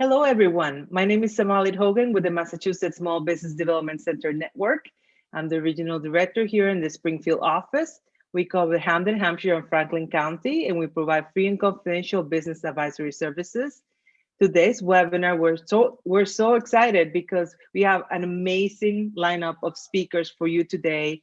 Hello, everyone. My name is Samalit Hogan with the Massachusetts Small Business Development Center Network. I'm the regional director here in the Springfield office. We cover Hampden, Hampshire, and Franklin County, and we provide free and confidential business advisory services. Today's webinar, we're so excited because we have an amazing lineup of speakers for you today.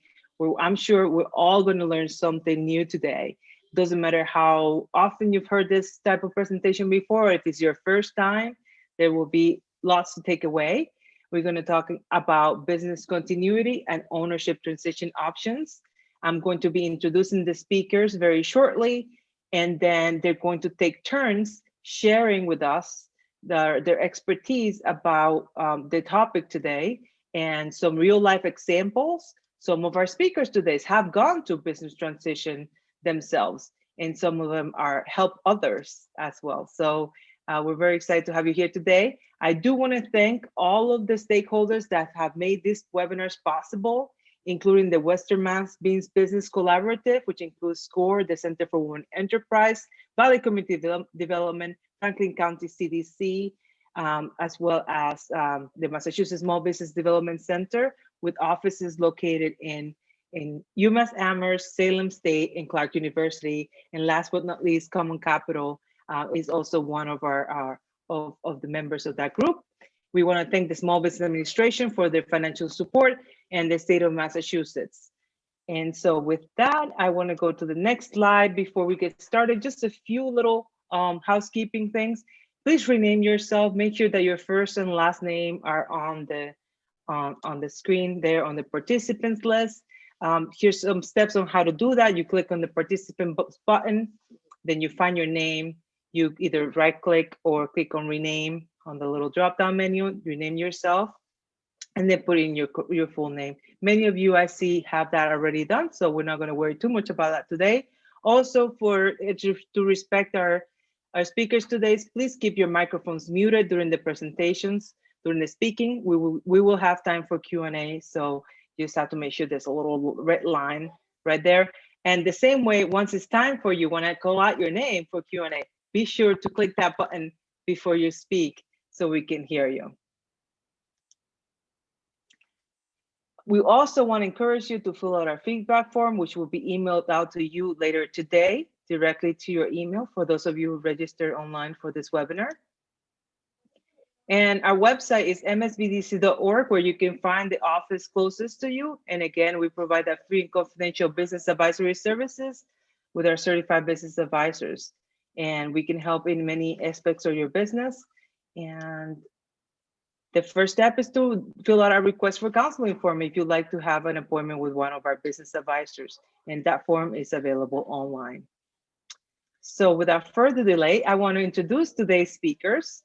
I'm sure we're all going to learn something new today. Doesn't matter how often you've heard this type of presentation before, if it's your first time, there will be lots to take away. We're going to talk about business continuity and ownership transition options. I'm going to be introducing the speakers very shortly, and then they're going to take turns sharing with us their expertise about the topic today and some real life examples. Some of our speakers today have gone to business transition themselves, and some of them help others as well. So we're very excited to have you here today. I do want to thank all of the stakeholders that have made these webinars possible, including the Western Mass Beans Business Collaborative, which includes SCORE, the Center for Women Enterprise, Valley Community Development, Franklin County CDC, as well as the Massachusetts Small Business Development Center, with offices located in UMass Amherst, Salem State, and Clark University. And last but not least, Common Capital is also one of of the members of that group. We want to thank the Small Business Administration for their financial support and the state of Massachusetts. And so with that, I want to go to the next slide before we get started. Just a few little housekeeping things. Please rename yourself. Make sure that your first and last name are on the screen there on the participants list. Here's some steps on how to do that. You click on the participant button, then you find your name. You either right click or click on rename on the little drop down menu, rename yourself, and then put in your full name. Many of you I see have that already done, so we're not going to worry too much about that today. Also, to respect our speakers today, please keep your microphones muted during the presentations. During the speaking, we will have time for Q&A, so you just have to make sure there's a little red line right there. And the same way, once it's time for you, when I call out your name for Q&A, be sure to click that button before you speak so we can hear you. We also want to encourage you to fill out our feedback form, which will be emailed out to you later today, directly to your email for those of you who registered online for this webinar. And our website is msbdc.org, where you can find the office closest to you. And again, we provide that free and confidential business advisory services with our certified business advisors. And we can help in many aspects of your business. And the first step is to fill out our request for counseling form if you'd like to have an appointment with one of our business advisors. And that form is available online. So without further delay, I want to introduce today's speakers.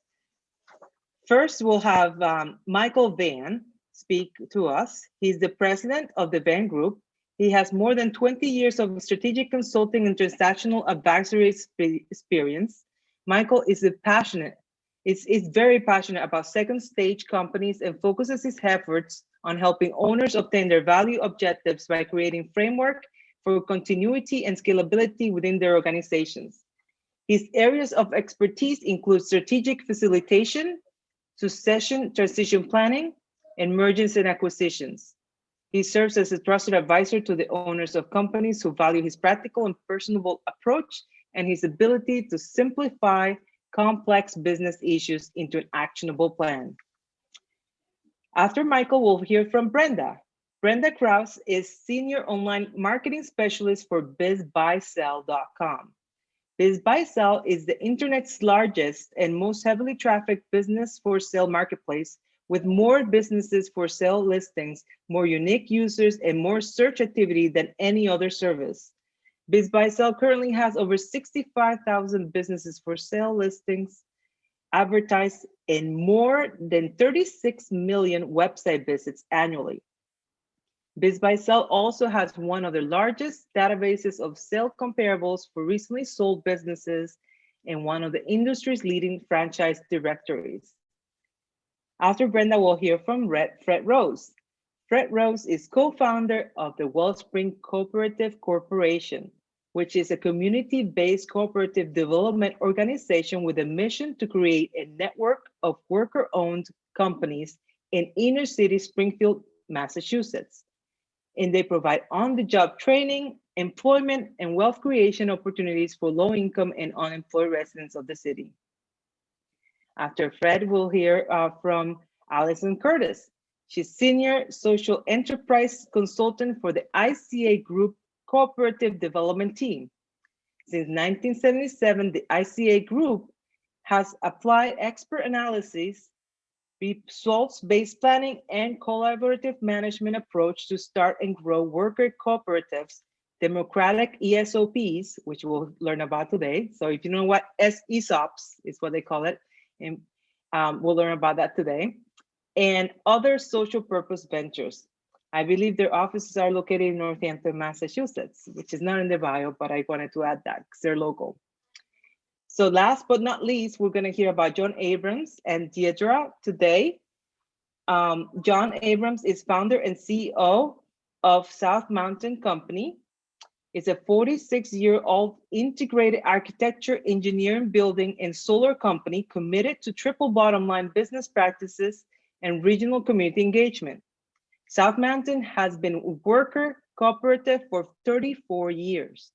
First, we'll have Michael Van speak to us. He's the president of the Van Group. He has more than 20 years of strategic consulting and transactional advisory experience. Michael is very passionate about second stage companies and focuses his efforts on helping owners obtain their value objectives by creating framework for continuity and scalability within their organizations. His areas of expertise include strategic facilitation, succession transition planning, and mergers and acquisitions. He serves as a trusted advisor to the owners of companies who value his practical and personable approach and his ability to simplify complex business issues into an actionable plan. After Michael, we'll hear from Brenda. Brenda Krause is Senior Online Marketing Specialist for BizBySell.com. BizBySell is the internet's largest and most heavily trafficked business for sale marketplace, with more businesses for sale listings, more unique users, and more search activity than any other service. BizBySell currently has over 65,000 businesses for sale listings advertised in more than 36 million website visits annually. BizBySell also has one of the largest databases of sale comparables for recently sold businesses and one of the industry's leading franchise directories. After Brenda, we'll hear from Fred Rose. Fred Rose is co-founder of the Wellspring Cooperative Corporation. which is a community-based cooperative development organization with a mission to create a network of worker-owned companies in inner city Springfield, Massachusetts. And they provide on-the-job training, employment, and wealth creation opportunities for low-income and unemployed residents of the city. After Fred, we'll hear from Allison Curtis. She's Senior Social Enterprise Consultant for the ICA Group Cooperative Development Team. Since 1977, the ICA Group has applied expert analysis, results-based planning, and collaborative management approach to start and grow worker cooperatives, democratic ESOPs, which we'll learn about today. So if you know what ESOPs is what they call it, and we'll learn about that today, and other social purpose ventures. I believe their offices are located in Northampton, Massachusetts, which is not in the bio, but I wanted to add that because they're local. So last but not least, we're going to hear about John Abrams and Deirdre today. John Abrams is founder and CEO of South Mountain Company. It's a 46-year-old integrated architecture, engineering, building, and solar company committed to triple bottom line business practices and regional community engagement. South Mountain has been a worker cooperative for 34 years.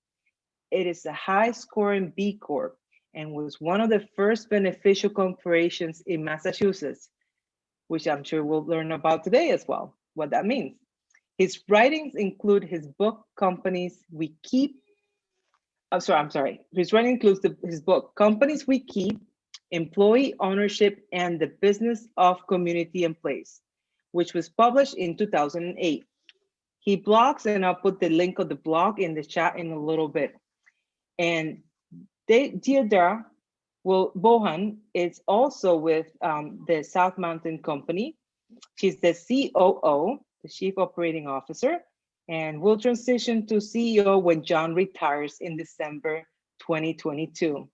It is a high-scoring B Corp and was one of the first beneficial corporations in Massachusetts, which I'm sure we'll learn about today as well, what that means. His writings include his book, Companies We Keep. His writing includes his book, Companies We Keep, Employee Ownership and the Business of Community and Place, which was published in 2008. He blogs, and I'll put the link of the blog in the chat in a little bit. And Deirdre Bohan is also with the South Mountain Company. She's the COO, the Chief Operating Officer, and will transition to CEO when John retires in December 2022.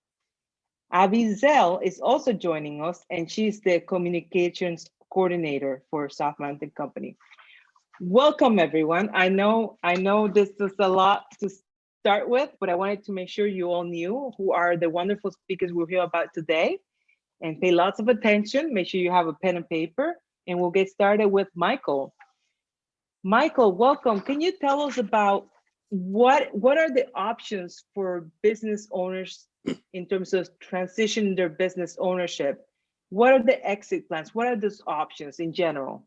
Abby Zell is also joining us, and she's the Communications Coordinator for South Mountain Company. Welcome, everyone. I know this is a lot to start with, but I wanted to make sure you all knew who are the wonderful speakers we'll hear about today, and pay lots of attention. Make sure you have a pen and paper, and we'll get started with Michael. Michael, welcome. Can you tell us about what are the options for business owners in terms of transitioning their business ownership? What are the exit plans? What are those options in general?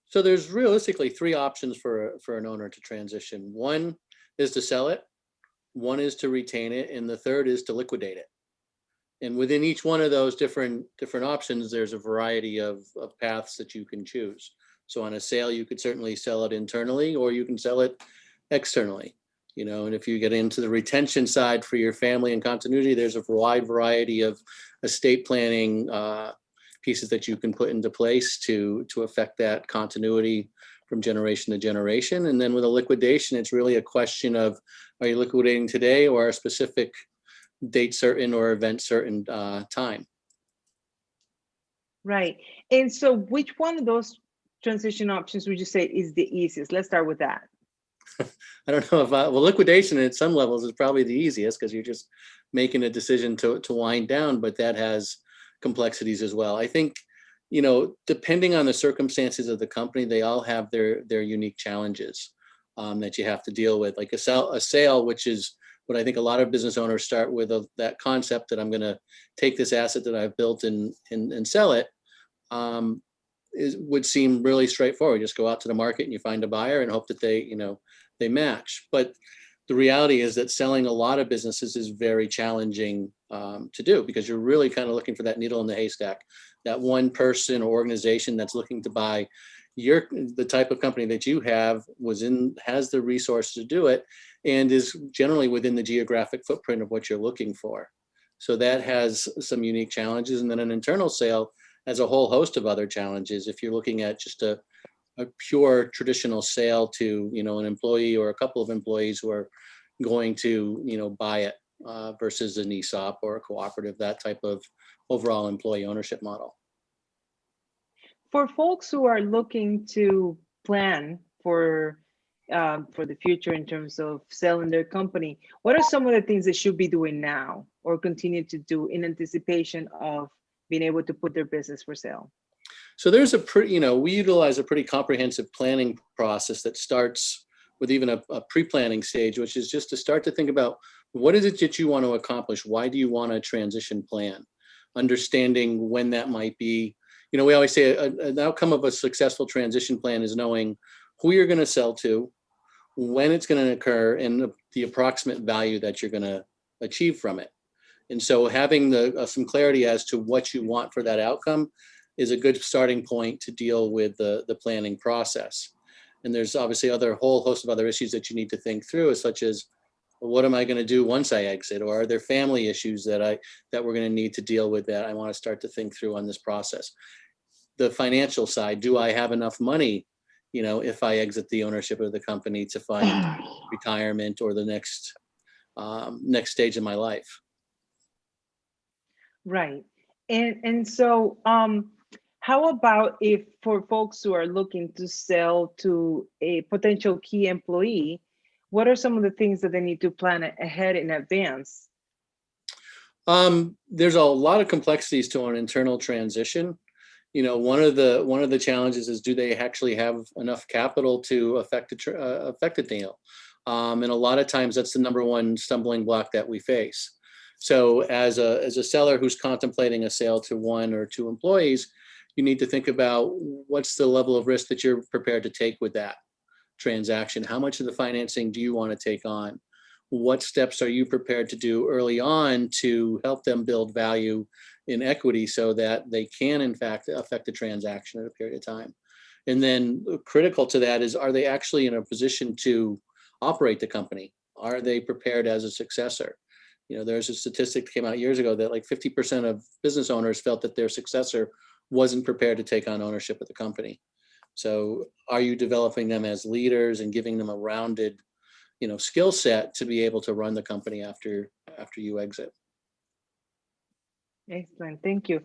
So there's realistically three options for an owner to transition. One is to sell it, one is to retain it, and the third is to liquidate it. And within each one of those different options, there's a variety of paths that you can choose. So on a sale, you could certainly sell it internally, or you can sell it externally. And if you get into the retention side for your family and continuity, there's a wide variety of estate planning pieces that you can put into place to affect that continuity from generation to generation. And then with a liquidation, it's really a question of, are you liquidating today or a specific date certain or event certain time? Right. And so which one of those transition options would you say is the easiest? Let's start with that. I don't know if liquidation at some levels is probably the easiest because you're just making a decision to wind down, but that has complexities as well. I think, depending on the circumstances of the company, they all have their unique challenges that you have to deal with. Like a sale, which is what I think a lot of business owners start with, that concept that I'm going to take this asset that I've built and sell it, would seem really straightforward. You just go out to the market and you find a buyer and hope that they match. But the reality is that selling a lot of businesses is very challenging to do, because you're really kind of looking for that needle in the haystack, that one person or organization that's looking to buy the type of company that you have has the resources to do it, and is generally within the geographic footprint of what you're looking for. So that has some unique challenges. And then an internal sale has a whole host of other challenges. If you're looking at just a pure traditional sale to an employee or a couple of employees who are going to buy it versus an ESOP or a cooperative, that type of overall employee ownership model. For folks who are looking to plan for for the future in terms of selling their company, what are some of the things they should be doing now or continue to do in anticipation of being able to put their business for sale? So there's a pretty, we utilize a pretty comprehensive planning process that starts with even a pre-planning stage, which is just to start to think about what is it that you want to accomplish? Why do you want a transition plan? Understanding when that might be. We always say an outcome of a successful transition plan is knowing who you're going to sell to, when it's going to occur, and the approximate value that you're going to achieve from it. And so having some clarity as to what you want for that outcome is a good starting point to deal with the planning process. And there's obviously a whole host of other issues that you need to think through, such as, well, what am I going to do once I exit? Or are there family issues that we're going to need to deal with that I want to start to think through on this process? The financial side, do I have enough money, if I exit the ownership of the company to fund retirement or the next stage of my life? Right. And so how about if for folks who are looking to sell to a potential key employee, what are some of the things that they need to plan ahead in advance? There's a lot of complexities to an internal transition. One of the challenges is, do they actually have enough capital to affect a deal? And a lot of times that's the number one stumbling block that we face. So as a seller who's contemplating a sale to one or two employees, you need to think about what's the level of risk that you're prepared to take with that transaction. How much of the financing do you want to take on? What steps are you prepared to do early on to help them build value in equity so that they can, in fact, affect the transaction in a period of time? And then critical to that is, are they actually in a position to operate the company? Are they prepared as a successor? There's a statistic that came out years ago that like 50% of business owners felt that their successor wasn't prepared to take on ownership of the company. So are you developing them as leaders and giving them a rounded, skill set to be able to run the company after you exit? Excellent, thank you.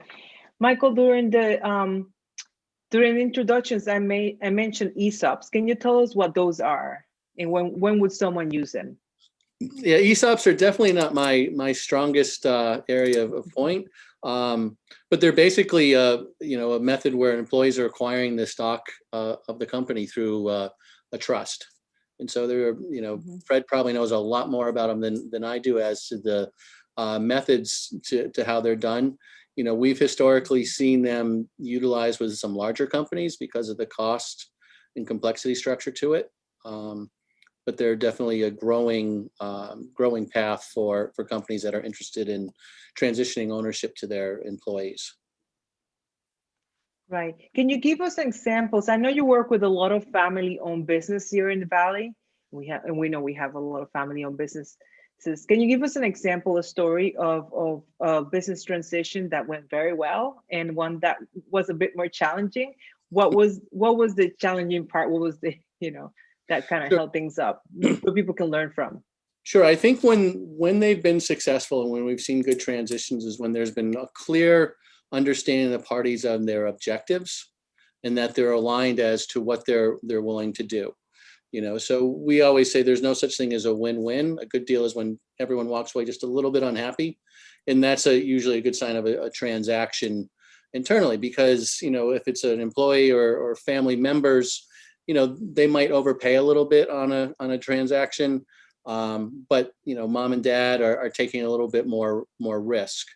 Michael, during the introductions, I mentioned ESOPs. Can you tell us what those are and when would someone use them? Yeah, ESOPs are definitely not my strongest area of point, but they're basically a method where employees are acquiring the stock of the company through a trust. And so there are, Fred probably knows a lot more about them than I do as to the methods to how they're done. We've historically seen them utilized with some larger companies because of the cost and complexity structure to it. But they're definitely a growing path for companies that are interested in transitioning ownership to their employees. Right. Can you give us examples? I know you work with a lot of family-owned business here in the Valley. We know we have a lot of family-owned businesses. Can you give us an example, a story of a business transition that went very well and one that was a bit more challenging? What was the challenging part? What was the, that kind of held things up so people can learn from? Sure. I think when they've been successful and when we've seen good transitions is when there's been a clear understanding of the parties on their objectives and that they're aligned as to what they're willing to do. So we always say there's no such thing as a win-win. A good deal is when everyone walks away just a little bit unhappy. And that's usually a good sign of a transaction internally, because, if it's an employee or family members, they might overpay a little bit on a transaction. But, mom and dad are taking a little bit more risk.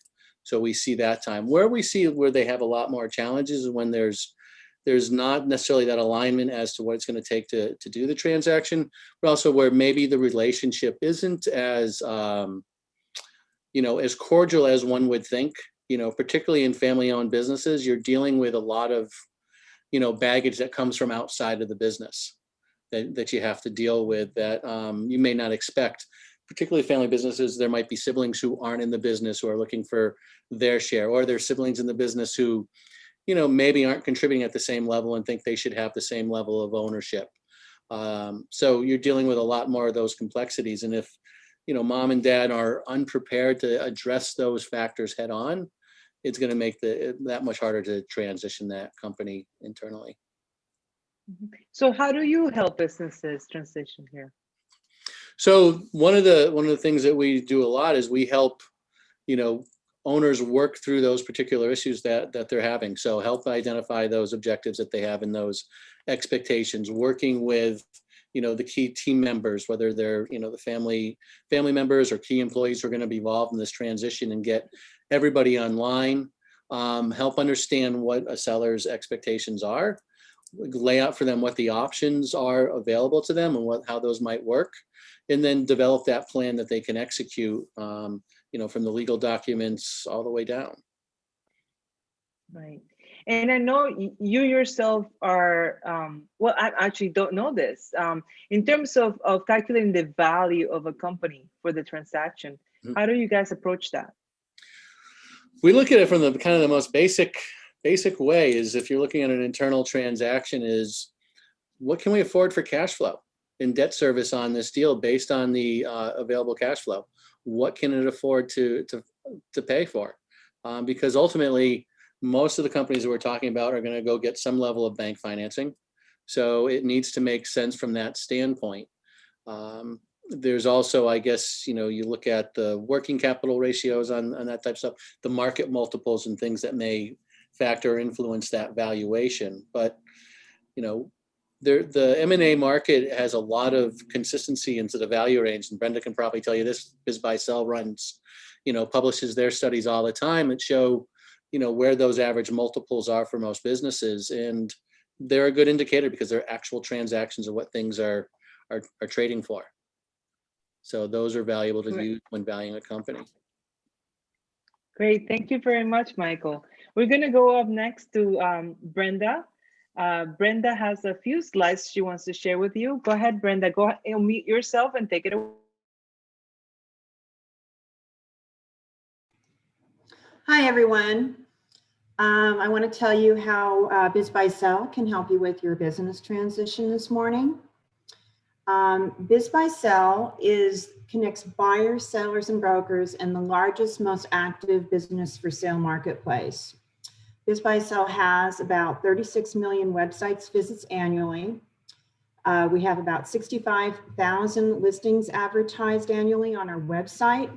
So we see that time. Where they have a lot more challenges is when there's not necessarily that alignment as to what it's going to take to do the transaction, but also where maybe the relationship isn't as, as cordial as one would think. Particularly in family-owned businesses, you're dealing with a lot of, baggage that comes from outside of the business that you have to deal with that you may not expect. Particularly family businesses, there might be siblings who aren't in the business who are looking for their share, or their siblings in the business who, maybe aren't contributing at the same level and think they should have the same level of ownership. So you're dealing with a lot more of those complexities. And if, mom and dad are unprepared to address those factors head on, it's going to make that much harder to transition that company internally. So how do you help businesses transition here? So one of the things that we do a lot is we help, you know, owners work through those particular issues that they're having. So help identify those objectives that they have and those expectations, working with, you know, the key team members, whether they're, you know, the family members or key employees who are going to be involved in this transition, and get everybody online, help understand what a seller's expectations are, lay out for them what the options are available to them and how those might work, and then develop that plan that they can execute, you know, from the legal documents all the way down. Right. And I know you yourself are, well, I actually don't know this. In terms of calculating the value of a company for the transaction, how do you guys approach that? We look at it from the kind of the most basic way is, if you're looking at an internal transaction, is what can we afford for cash flow and debt service on this deal based on the available cash flow? What can it afford to pay for? Because ultimately, most of the companies that we're talking about are going to go get some level of bank financing. So it needs to make sense from that standpoint. There's also, I guess, you know, you look at the working capital ratios on that type of stuff, the market multiples and things that may factor or influence that valuation. But, you know, the M&A market has a lot of consistency into the value range, and Brenda can probably tell you this. BizBySell runs, you know, publishes their studies all the time that show, you know, where those average multiples are for most businesses, and they're a good indicator because they're actual transactions of what things are trading for. So those are valuable to use when valuing a company. Great, thank you very much, Michael. We're going to go up next to Brenda. Brenda has a few slides she wants to share with you. Go ahead, Brenda. Go ahead and unmute yourself and take it away. Hi, everyone. I want to tell you how BizBySell can help you with your business transition this morning. BizBySell connects buyers, sellers, and brokers in the largest, most active business for sale marketplace. BizBySell has about 36 million websites visits annually. We have about 65,000 listings advertised annually on our website.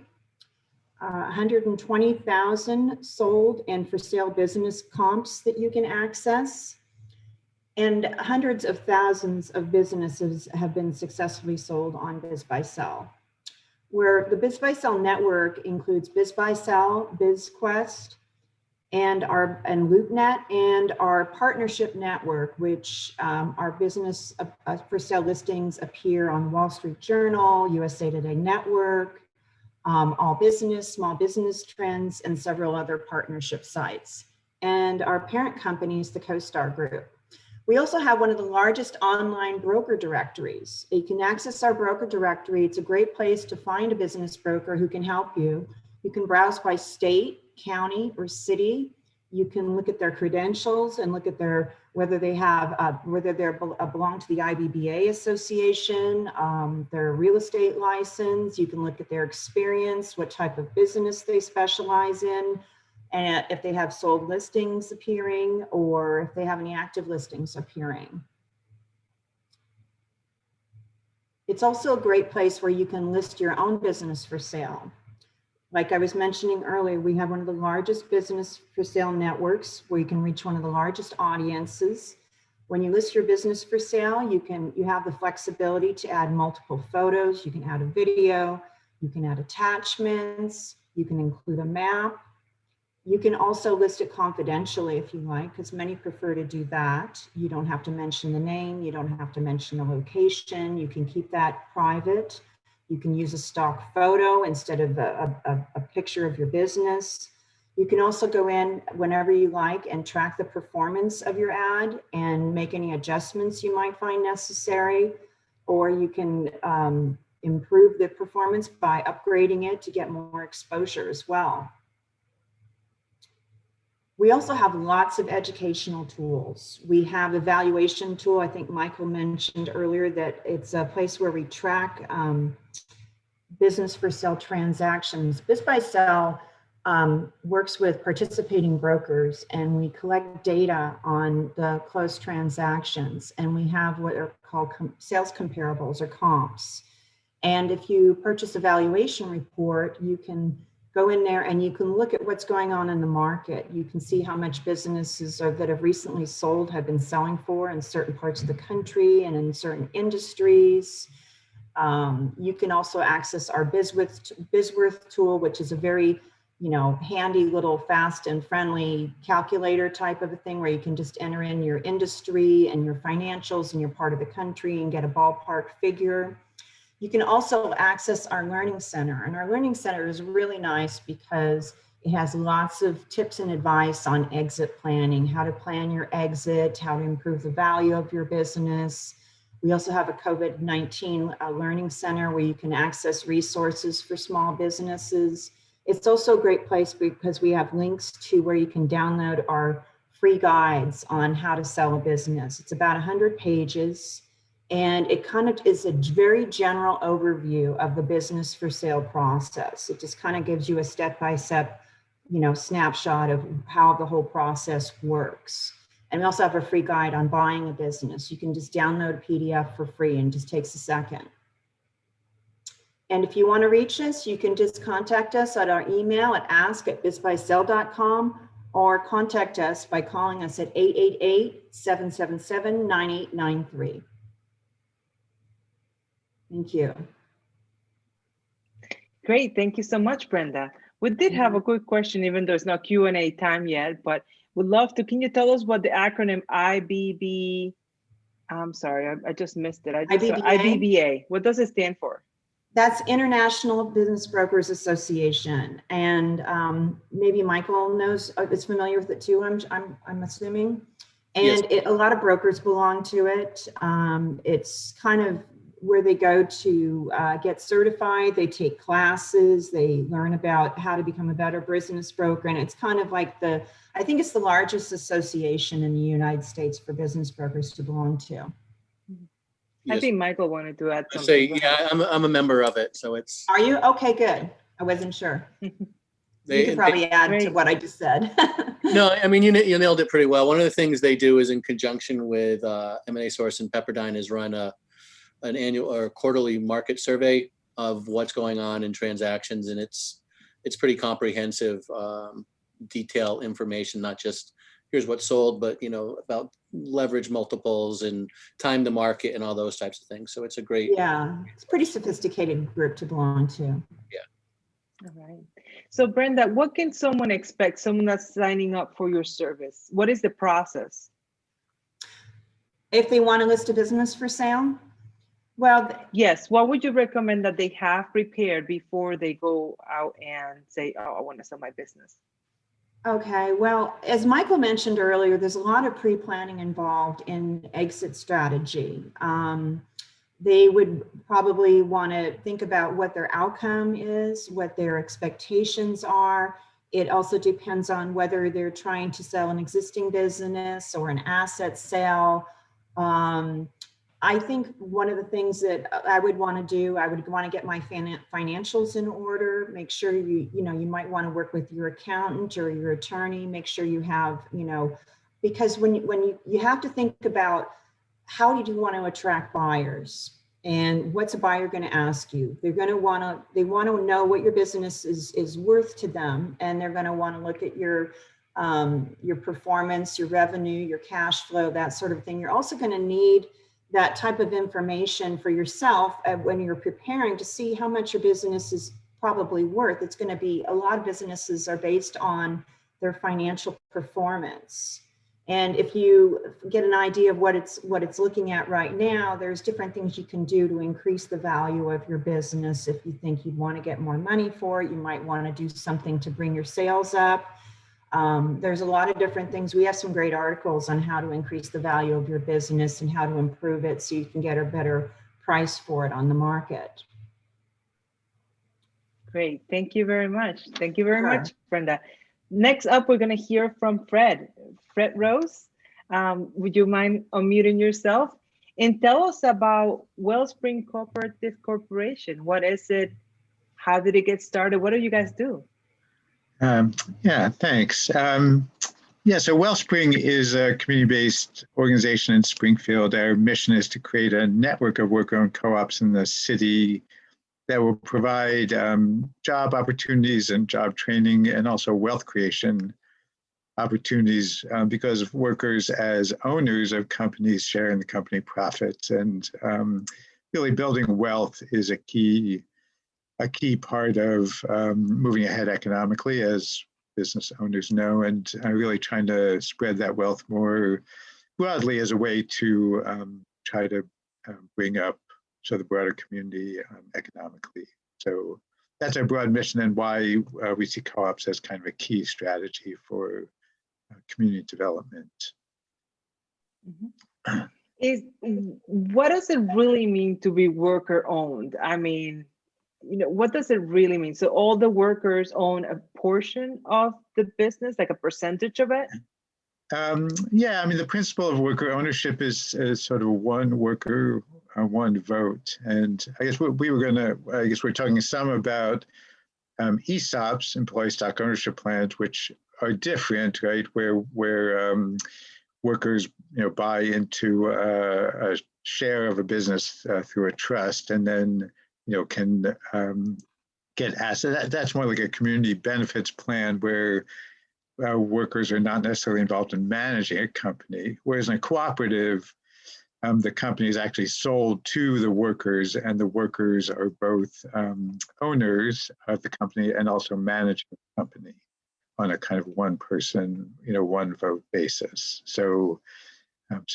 120,000 sold and for sale business comps that you can access. And hundreds of thousands of businesses have been successfully sold on BizBySell. Where the BizBySell network includes BizBySell, BizQuest, and LoopNet, and our partnership network, which our business for sale listings appear on Wall Street Journal, USA Today Network, All Business, Small Business Trends, and several other partnership sites. And our parent company is the CoStar Group. We also have one of the largest online broker directories. You can access our broker directory. It's a great place to find a business broker who can help you. You can browse by state, county, or city. You can look at their credentials and look at whether they belong to the IBBA Association, their real estate license. You can look at their experience, what type of business they specialize in, and if they have sold listings appearing, or if they have any active listings appearing. It's also a great place where you can list your own business for sale. Like I was mentioning earlier, we have one of the largest business for sale networks where you can reach one of the largest audiences. When you list your business for sale, you have the flexibility to add multiple photos. You can add a video, you can add attachments, you can include a map. You can also list it confidentially if you like, because many prefer to do that. You don't have to mention the name, you don't have to mention the location, you can keep that private. You can use a stock photo instead of a picture of your business. You can also go in whenever you like and track the performance of your ad and make any adjustments you might find necessary, or you can improve the performance by upgrading it to get more exposure as well. We also have lots of educational tools. We have a valuation tool. I think Michael mentioned earlier that it's a place where we track business for sale transactions. BizBySell works with participating brokers, and we collect data on the closed transactions, and we have what are called sales comparables or comps. And if you purchase a valuation report, you can go in there and you can look at what's going on in the market. You can see how much businesses that have recently sold have been selling for in certain parts of the country and in certain industries. You can also access our BizWorth tool, which is a very, handy little fast and friendly calculator type of a thing where you can just enter in your industry and your financials and your part of the country and get a ballpark figure. You can also access our Learning Center, and our Learning Center is really nice because it has lots of tips and advice on exit planning, how to plan your exit, how to improve the value of your business. We also have a COVID-19 Learning Center where you can access resources for small businesses. It's also a great place because we have links to where you can download our free guides on how to sell a business. It's about 100 pages. And it kind of is a very general overview of the business for sale process. It just kind of gives you a step-by-step, snapshot of how the whole process works. And we also have a free guide on buying a business. You can just download a PDF for free and it just takes a second. And if you want to reach us, you can just contact us at our email at ask@bizbysell.com or contact us by calling us at 888-777-9893. Thank you. Great. Thank you so much, Brenda. We did have a quick question, even though it's not Q&A time yet, but would love to. Can you tell us what the acronym IBB, I'm sorry, I just missed it. IBBA, what does it stand for? That's International Business Brokers Association. And maybe Michael knows, is familiar with it too, I'm assuming. And Yes. A lot of brokers belong to it. It's kind of where they go to get certified, they take classes, they learn about how to become a better business broker. And it's kind of like I think it's the largest association in the United States for business brokers to belong to. I Yes. think Michael wanted to add I something. say, yeah, I'm a member of it, so it's. Are you? Okay, good. I wasn't sure. You could probably add to what I just said. No, I mean, you nailed it pretty well. One of the things they do is in conjunction with M&A Source and Pepperdine is run an annual or quarterly market survey of what's going on in transactions, and it's pretty comprehensive, detailed information, not just here's what sold, but about leverage multiples and time to market and all those types of things. So it's a great. Yeah, it's a pretty sophisticated group to belong to. Yeah. All right. So Brenda, what can someone expect? Someone that's signing up for your service. What is the process? If they want to list a business for sale? Well, yes. What would you recommend that they have prepared before they go out and say, oh, I want to sell my business? Okay, well, as Michael mentioned earlier, there's a lot of pre-planning involved in exit strategy. They would probably want to think about what their outcome is, what their expectations are. It also depends on whether they're trying to sell an existing business or an asset sale. I think one of the things that I would want to do, I would want to get my financials in order, make sure you might want to work with your accountant or your attorney, make sure you have, because when you have to think about how do you want to attract buyers and what's a buyer going to ask you? They want to know what your business is worth to them. And they're going to want to look at your performance, your revenue, your cash flow, that sort of thing. You're also going to need that type of information for yourself when you're preparing to see how much your business is probably worth. It's going to be, a lot of businesses are based on their financial performance. And if you get an idea of what it's looking at right now, there's different things you can do to increase the value of your business. If you think you'd want to get more money for it, you might want to do something to bring your sales up. There's a lot of different things. We have some great articles on how to increase the value of your business and how to improve it so you can get a better price for it on the market. Great. Thank you very much. Thank you very much, Brenda. Next up, we're going to hear from Fred. Fred Rose, would you mind unmuting yourself and tell us about Wellspring Cooperative Corporation? What is it? How did it get started? What do you guys do? Yeah, thanks. Yeah, so Wellspring is a community-based organization in Springfield. Our mission is to create a network of worker-owned co-ops in the city that will provide job opportunities and job training and also wealth creation opportunities because workers as owners of companies share in the company profits, and really building wealth is a key part of moving ahead economically, as business owners know, and really trying to spread that wealth more broadly as a way to try to bring up the broader community economically. So that's our broad mission, and why we see co-ops as kind of a key strategy for community development. What does it really mean to be worker owned? I mean, what does it really mean? So all the workers own a portion of the business, like a percentage of it? Yeah, I mean, the principle of worker ownership is sort of one worker, one vote. And I guess we're talking some about ESOPs, employee stock ownership plans, which are different, right? Where workers, buy into a share of a business through a trust, and then, can get assets. That's more like a community benefits plan where workers are not necessarily involved in managing a company. Whereas in a cooperative, the company is actually sold to the workers, and the workers are both owners of the company and also managing the company on a kind of one person, one vote basis. So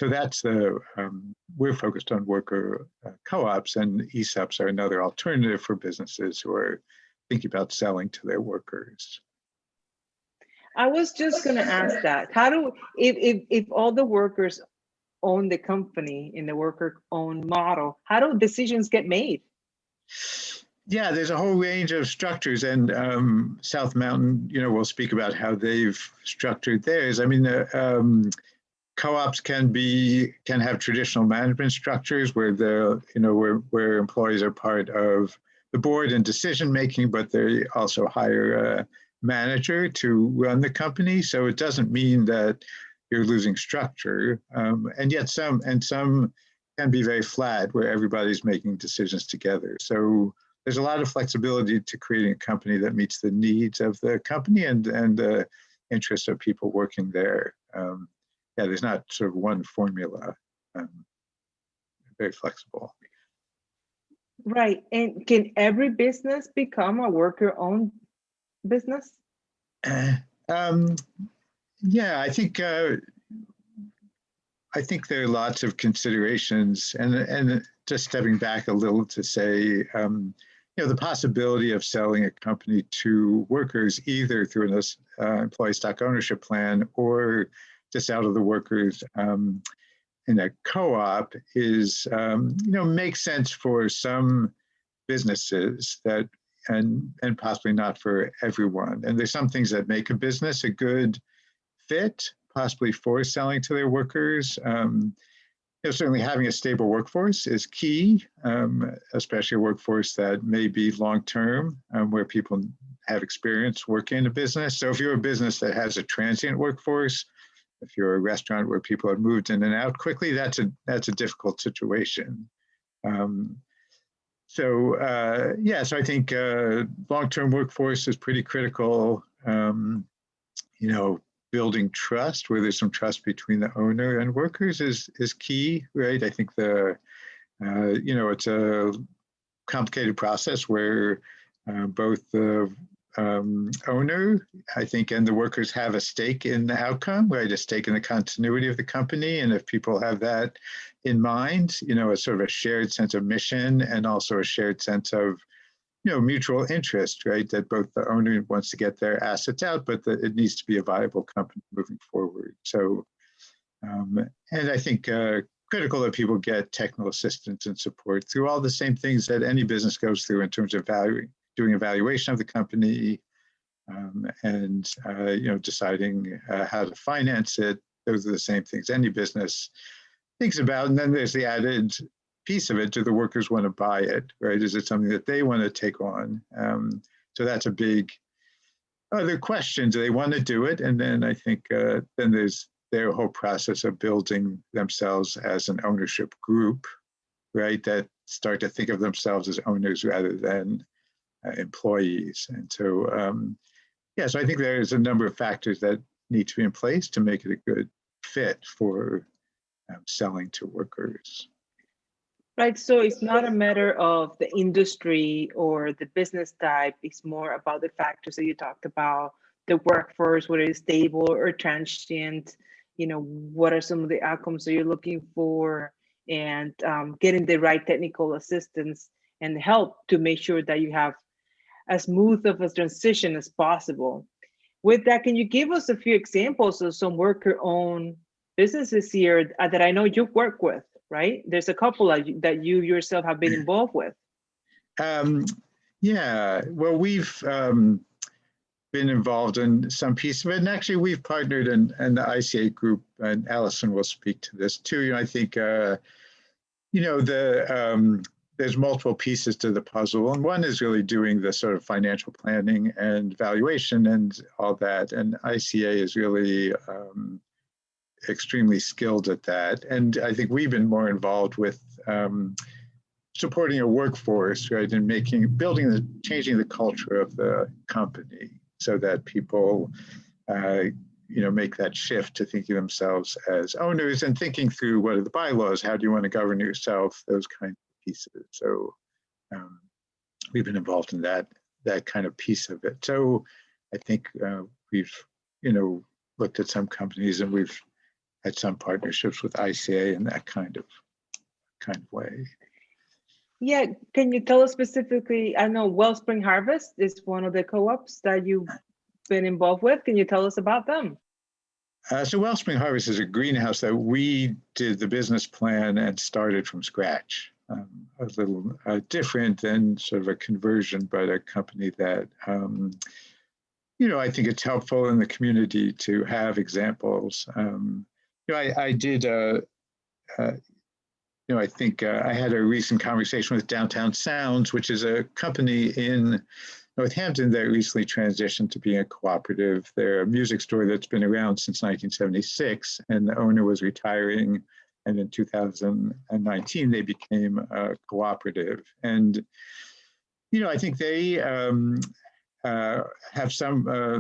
that's we're focused on worker co-ops, and ESOPs are another alternative for businesses who are thinking about selling to their workers. I was just going to ask that. If all the workers own the company in the worker-owned model, how do decisions get made? Yeah, there's a whole range of structures, and South Mountain, will speak about how they've structured theirs. I mean, co-ops can have traditional management structures where where employees are part of the board and decision making, but they also hire a manager to run the company. So it doesn't mean that you're losing structure, and yet some can be very flat where everybody's making decisions together. So there's a lot of flexibility to creating a company that meets the needs of the company and the interests of people working there. Yeah, there's not sort of one formula. Very flexible. Right. And can every business become a worker-owned business? Yeah, I think there are lots of considerations, and just stepping back a little to say, the possibility of selling a company to workers either through an employee stock ownership plan or just out of the workers in a co-op is, makes sense for some businesses that, and possibly not for everyone. And there's some things that make a business a good fit, possibly for selling to their workers. Certainly having a stable workforce is key, especially a workforce that may be long-term, where people have experience working in a business. So if you're a business that has a transient workforce, if you're a restaurant where people have moved in and out quickly, that's a difficult situation. So I think long-term workforce is pretty critical. Building trust, where there's some trust between the owner and workers is key, right? I think it's a complicated process where both the owner, I think, and the workers have a stake in the outcome, right? A stake in the continuity of the company. And if people have that in mind, a sort of a shared sense of mission and also a shared sense of mutual interest, right? That both the owner wants to get their assets out, but that it needs to be a viable company moving forward. So, and I think critical that people get technical assistance and support through all the same things that any business goes through in terms of doing evaluation of the company, and deciding how to finance it. Those are the same things any business thinks about. And then there's the added piece of it: do the workers want to buy it, right? Is it something that they want to take on? So that's a big other questions. They want to do it, and then I think then there's their whole process of building themselves as an ownership group, right? That start to think of themselves as owners rather than employees. And so, yeah, so I think there's a number of factors that need to be in place to make it a good fit for selling to workers. Right, so it's not a matter of the industry or the business type. It's more about the factors that you talked about, the workforce, whether it's stable or transient, what are some of the outcomes that you're looking for, and getting the right technical assistance and help to make sure that you have as smooth of a transition as possible. With that, can you give us a few examples of some worker-owned businesses here that I know you work with? Right? There's a couple that you yourself have been involved with. Yeah, well, we've been involved in some piece of it. And actually, we've partnered in the ICA Group, and Allison will speak to this too. I think, there's multiple pieces to the puzzle. And one is really doing the sort of financial planning and valuation and all that. And ICA is really extremely skilled at that. And I think we've been more involved with supporting a workforce, right, and changing the culture of the company so that people, make that shift to thinking of themselves as owners and thinking through what are the bylaws, how do you want to govern yourself, those kinds of pieces. So we've been involved in that kind of piece of it. So I think we've, looked at some companies, and we've had some partnerships with ICA in that kind of way. Yeah, can you tell us specifically? I know Wellspring Harvest is one of the co-ops that you've been involved with. Can you tell us about them? So Wellspring Harvest is a greenhouse that we did the business plan and started from scratch. A little different than sort of a conversion, but a company that I think it's helpful in the community to have examples. I did, I think I had a recent conversation with Downtown Sounds, which is a company in Northampton that recently transitioned to being a cooperative. They're a music store that's been around since 1976, and the owner was retiring. And in 2019, they became a cooperative. And, I think they have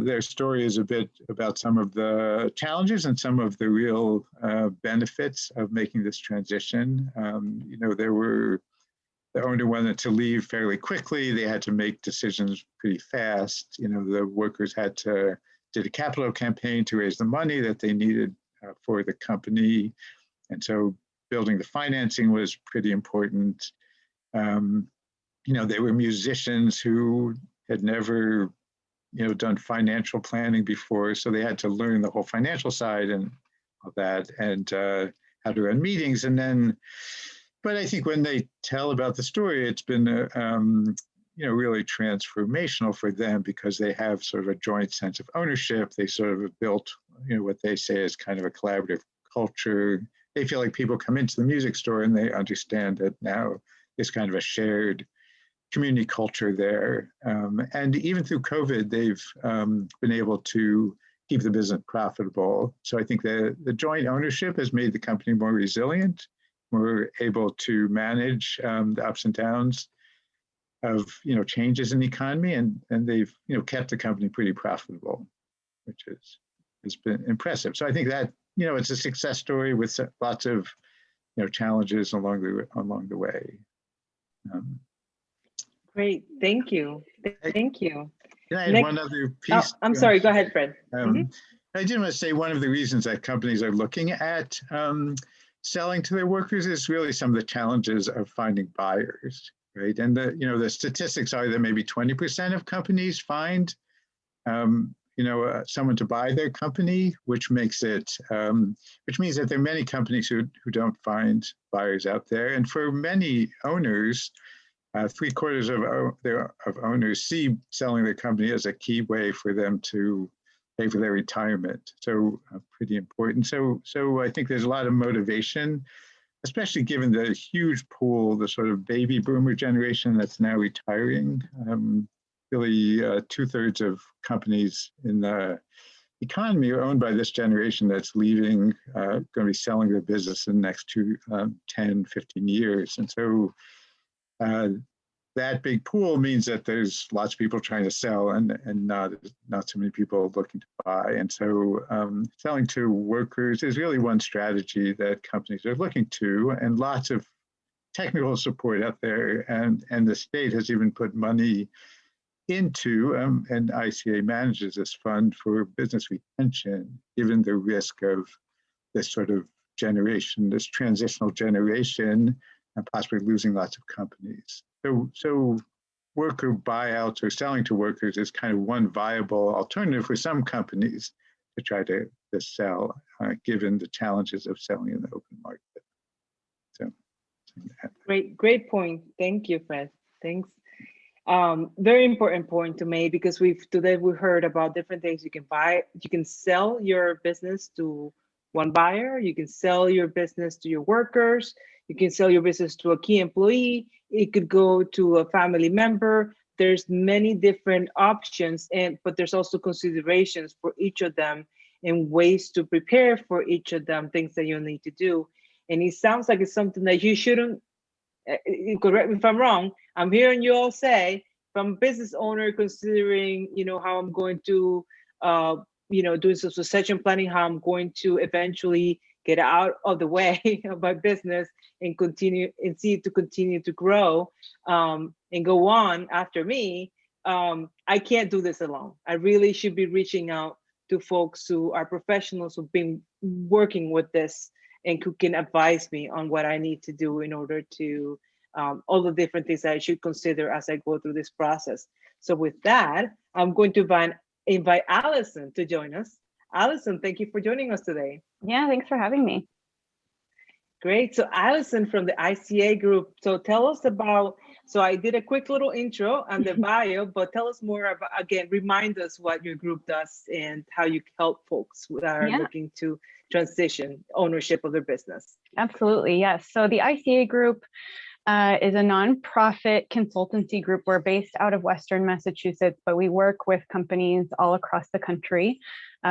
their story is a bit about some of the challenges and some of the real benefits of making this transition. The owner wanted to leave fairly quickly. They had to make decisions pretty fast. The workers did a capital campaign to raise the money that they needed for the company. And so building the financing was pretty important. They were musicians who had never, done financial planning before. So they had to learn the whole financial side and all that, and how to run meetings. But I think when they tell about the story, it's been, really transformational for them because they have sort of a joint sense of ownership. They sort of have built, what they say is kind of a collaborative culture. They feel like people come into the music store and they understand that now there's kind of a shared community culture there. And even through COVID, they've been able to keep the business profitable. So I think the joint ownership has made the company more resilient. We're able to manage the ups and downs of changes in the economy, and they've kept the company pretty profitable, which has been impressive. So I think that it's a success story with lots of challenges along the way. Great, thank you. Thank you. Can I add one other piece? Oh, I'm sorry, go ahead, Fred. I did want to say one of the reasons that companies are looking at selling to their workers is really some of the challenges of finding buyers, right? And the statistics are that maybe 20% of companies find someone to buy their company, which means that there are many companies who don't find buyers out there. And for many owners, 3/4 of owners see selling their company as a key way for them to pay for their retirement. So pretty important. So I think there's a lot of motivation, especially given the huge pool, the sort of baby boomer generation that's now retiring. really 2/3 of companies in the economy are owned by this generation that's leaving, going to be selling their business in the next 10, 15 years. And so that big pool means that there's lots of people trying to sell and not so many people looking to buy. And so selling to workers is really one strategy that companies are looking to, and lots of technical support out there. And the state has even put money into, and ICA manages this fund for business retention, given the risk of this sort of generation, this transitional generation, and possibly losing lots of companies. So worker buyouts or selling to workers is kind of one viable alternative for some companies to try to sell, given the challenges of selling in the open market. So great point. Thank you, Fred. Thanks. Very important point to make, because today we heard about different things you can buy. You can sell your business to one buyer. You can sell your business to your workers. You can sell your business to a key employee. It could go to a family member. There's many different options, but there's also considerations for each of them and ways to prepare for each of them, things that you'll need to do. And it sounds like it's something that you shouldn't, correct me if I'm wrong, I'm hearing you all say, from a business owner considering, how I'm going to, doing some succession planning, how I'm going to eventually get out of the way of my business and continue to grow and go on after me. I can't do this alone. I really should be reaching out to folks who are professionals who've been working with this and who can advise me on what I need to do in order to all the different things that I should consider as I go through this process. So with that, I'm going to invite Allison to join us. Allison, thank you for joining us today. Yeah, thanks for having me. Great. So Allison from the ICA Group. So tell us about, so I did a quick little intro on the bio, but tell us more about, again, remind us what your group does and how you help folks that are looking to transition ownership of their business. Absolutely, yes. So the ICA Group is a nonprofit consultancy group. We're based out of Western Massachusetts, but we work with companies all across the country.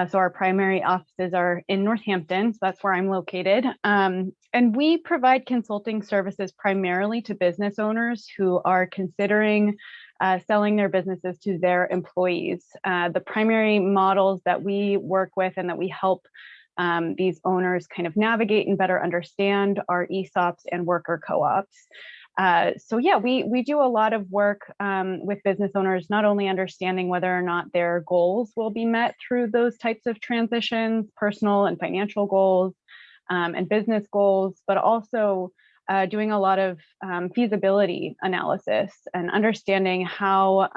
So our primary offices are in Northampton, so that's where I'm located. And we provide consulting services primarily to business owners who are considering selling their businesses to their employees. The primary models that we work with and that we help these owners kind of navigate and better understand are ESOPs and worker co-ops. So yeah, we do a lot of work with business owners, not only understanding whether or not their goals will be met through those types of transitions, personal and financial goals, and business goals, but also doing a lot of feasibility analysis and understanding how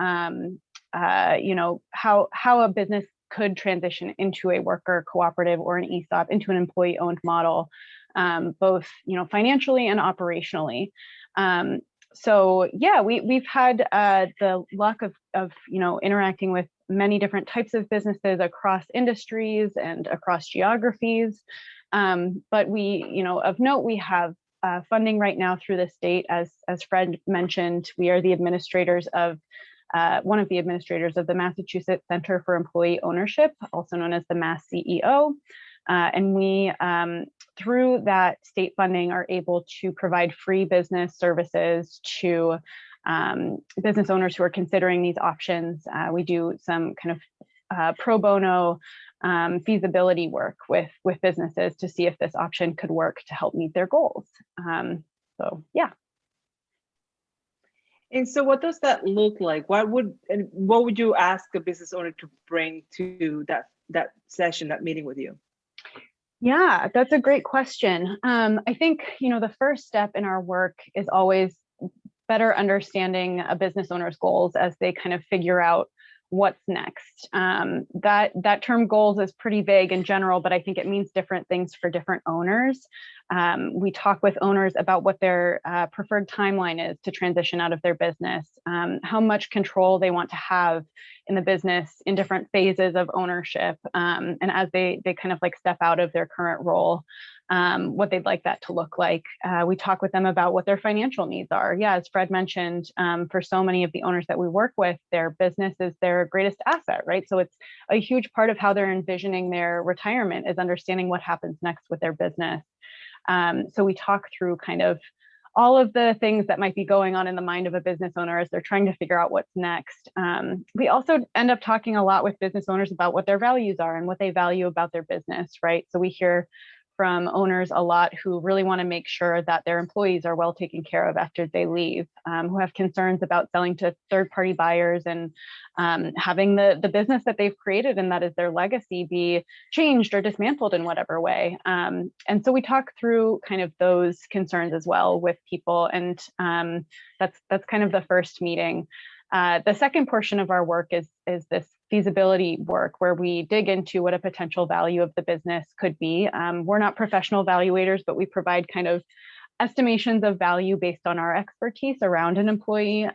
how a business could transition into a worker cooperative or an ESOP, into an employee-owned model, both financially and operationally. So yeah, we've had the luck of interacting with many different types of businesses across industries and across geographies. But of note, we have funding right now through the state, as Fred mentioned. We are the administrators of one of the administrators of the Massachusetts Center for Employee Ownership, also known as the Mass CEO. And we, through that state funding, are able to provide free business services to business owners who are considering these options. We do some kind of pro bono feasibility work with businesses to see if this option could work to help meet their goals. So yeah. And so what does that look like? What would you ask a business owner to bring to that session, that meeting with you? Yeah, that's a great question. I think, the first step in our work is always better understanding a business owner's goals as they kind of figure out what's next. That term goals is pretty vague in general, but I think it means different things for different owners. We talk with owners about what their preferred timeline is to transition out of their business, how much control they want to have in the business in different phases of ownership, and as they kind of like step out of their current role, what they'd like that to look like. We talk with them about what their financial needs are. Yeah, as Fred mentioned, for so many of the owners that we work with, their business is their greatest asset, right? So it's a huge part of how they're envisioning their retirement is understanding what happens next with their business. So we talk through kind of all of the things that might be going on in the mind of a business owner as they're trying to figure out what's next. We also end up talking a lot with business owners about what their values are and what they value about their business, right? So we hear from owners a lot who really want to make sure that their employees are well taken care of after they leave, who have concerns about selling to third-party buyers and having the business that they've created and that is their legacy be changed or dismantled in whatever way. And so we talk through kind of those concerns as well with people, and that's kind of the first meeting. The second portion of our work is this feasibility work where we dig into what a potential value of the business could be. We're not professional valuators, but we provide kind of estimations of value based on our expertise around an employee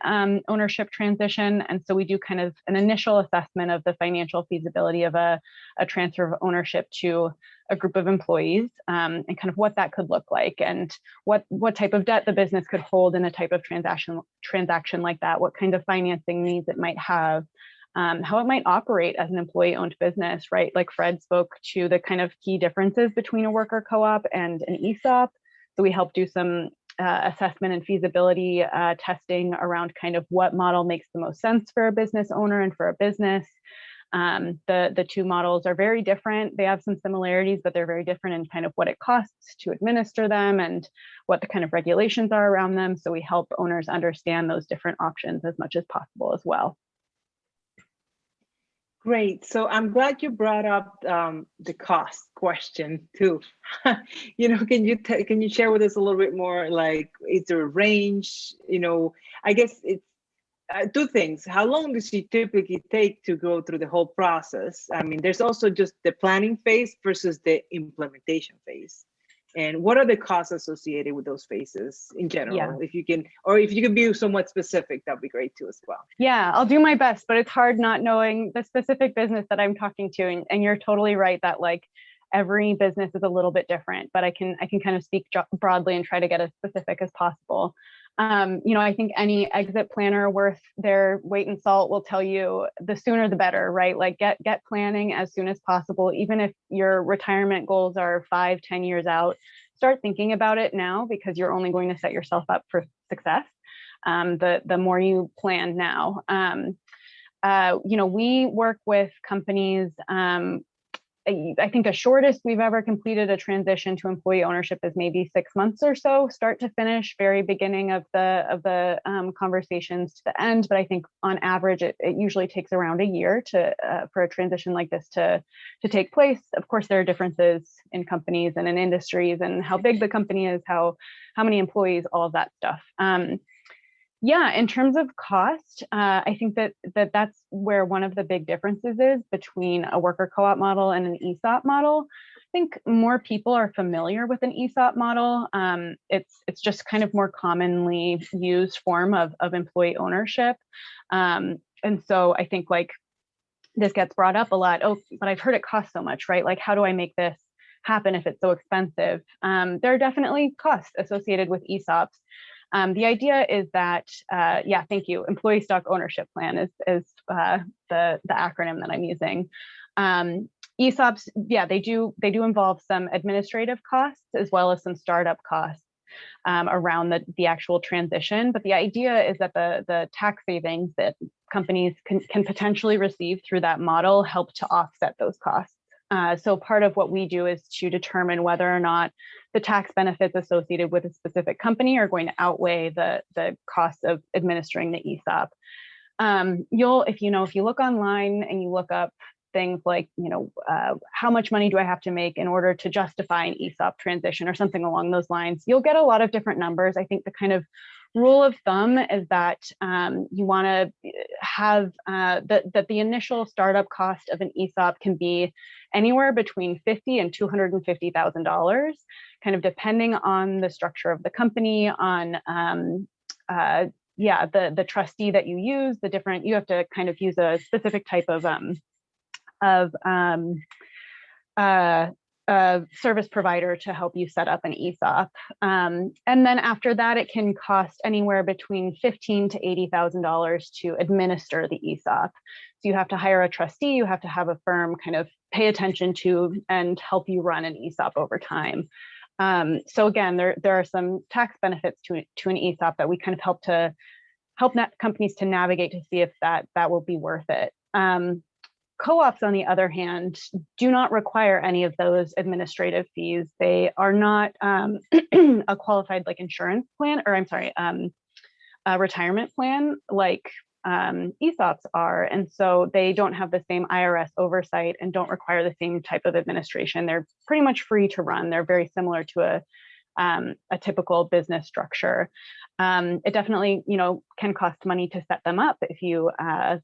ownership transition. And so we do kind of an initial assessment of the financial feasibility of a transfer of ownership to a group of employees, and kind of what that could look like and what type of debt the business could hold in a type of transaction like that, what kind of financing needs it might have, how it might operate as an employee-owned business, right? Like Fred spoke to the kind of key differences between a worker co-op and an ESOP. So we help do some assessment and feasibility testing around kind of what model makes the most sense for a business owner and for a business. The two models are very different. They have some similarities, but they're very different in kind of what it costs to administer them and what the kind of regulations are around them. So we help owners understand those different options as much as possible as well. Great. So I'm glad you brought up the cost question too. You know, can you share with us a little bit more? Like, is there a range? You know, I guess it's two things. How long does it typically take to go through the whole process? I mean, there's also just the planning phase versus the implementation phase. And what are the costs associated with those phases in general? Yeah. If you can be somewhat specific, that'd be great too as well. Yeah, I'll do my best, but it's hard not knowing the specific business that I'm talking to. And you're totally right that like every business is a little bit different, but I can kind of speak broadly and try to get as specific as possible. You know, I think any exit planner worth their weight in salt will tell you the sooner the better, right? Like get planning as soon as possible. Even if your retirement goals are 5-10 years out, start thinking about it now because you're only going to set yourself up for success. The more you plan now. You know, we work with companies. I think the shortest we've ever completed a transition to employee ownership is maybe 6 months or so, start to finish, very beginning of the conversations to the end. But I think on average, it usually takes around a year for a transition like this to take place. Of course, there are differences in companies and in industries and how big the company is, how many employees, all of that stuff. Yeah, in terms of cost, I think that's where one of the big differences is between a worker co-op model and an ESOP model. I think more people are familiar with an ESOP model. It's just kind of more commonly used form of employee ownership. And so I think like this gets brought up a lot. Oh, but I've heard it costs so much, right? Like, how do I make this happen if it's so expensive? There are definitely costs associated with ESOPs. The idea is that, yeah, thank you. Employee stock ownership plan is the acronym that I'm using. ESOPs, yeah, they do involve some administrative costs as well as some startup costs around the actual transition. But the idea is that the tax savings that companies can potentially receive through that model help to offset those costs. So part of what we do is to determine whether or not the tax benefits associated with a specific company are going to outweigh the costs of administering the ESOP. If you look online and you look up things like, how much money do I have to make in order to justify an ESOP transition or something along those lines, you'll get a lot of different numbers. I think the kind of rule of thumb is that you want to have that the initial startup cost of an ESOP can be anywhere between $50,000 and $250,000, kind of depending on the structure of the company, on the trustee that you use, the different, you have to kind of use a specific type of service provider to help you set up an ESOP. And then after that, it can cost anywhere between $15,000 to $80,000 to administer the ESOP. So you have to hire a trustee, you have to have a firm kind of pay attention to and help you run an ESOP over time. So again, there are some tax benefits to an ESOP that we kind of help companies to navigate to see if that will be worth it. Co-ops, on the other hand, do not require any of those administrative fees. They are not a qualified like insurance plan, or I'm sorry, a retirement plan like ESOPs are. And so they don't have the same IRS oversight and don't require the same type of administration. They're pretty much free to run. They're very similar to a typical business structure. It definitely, can cost money to set them up if you are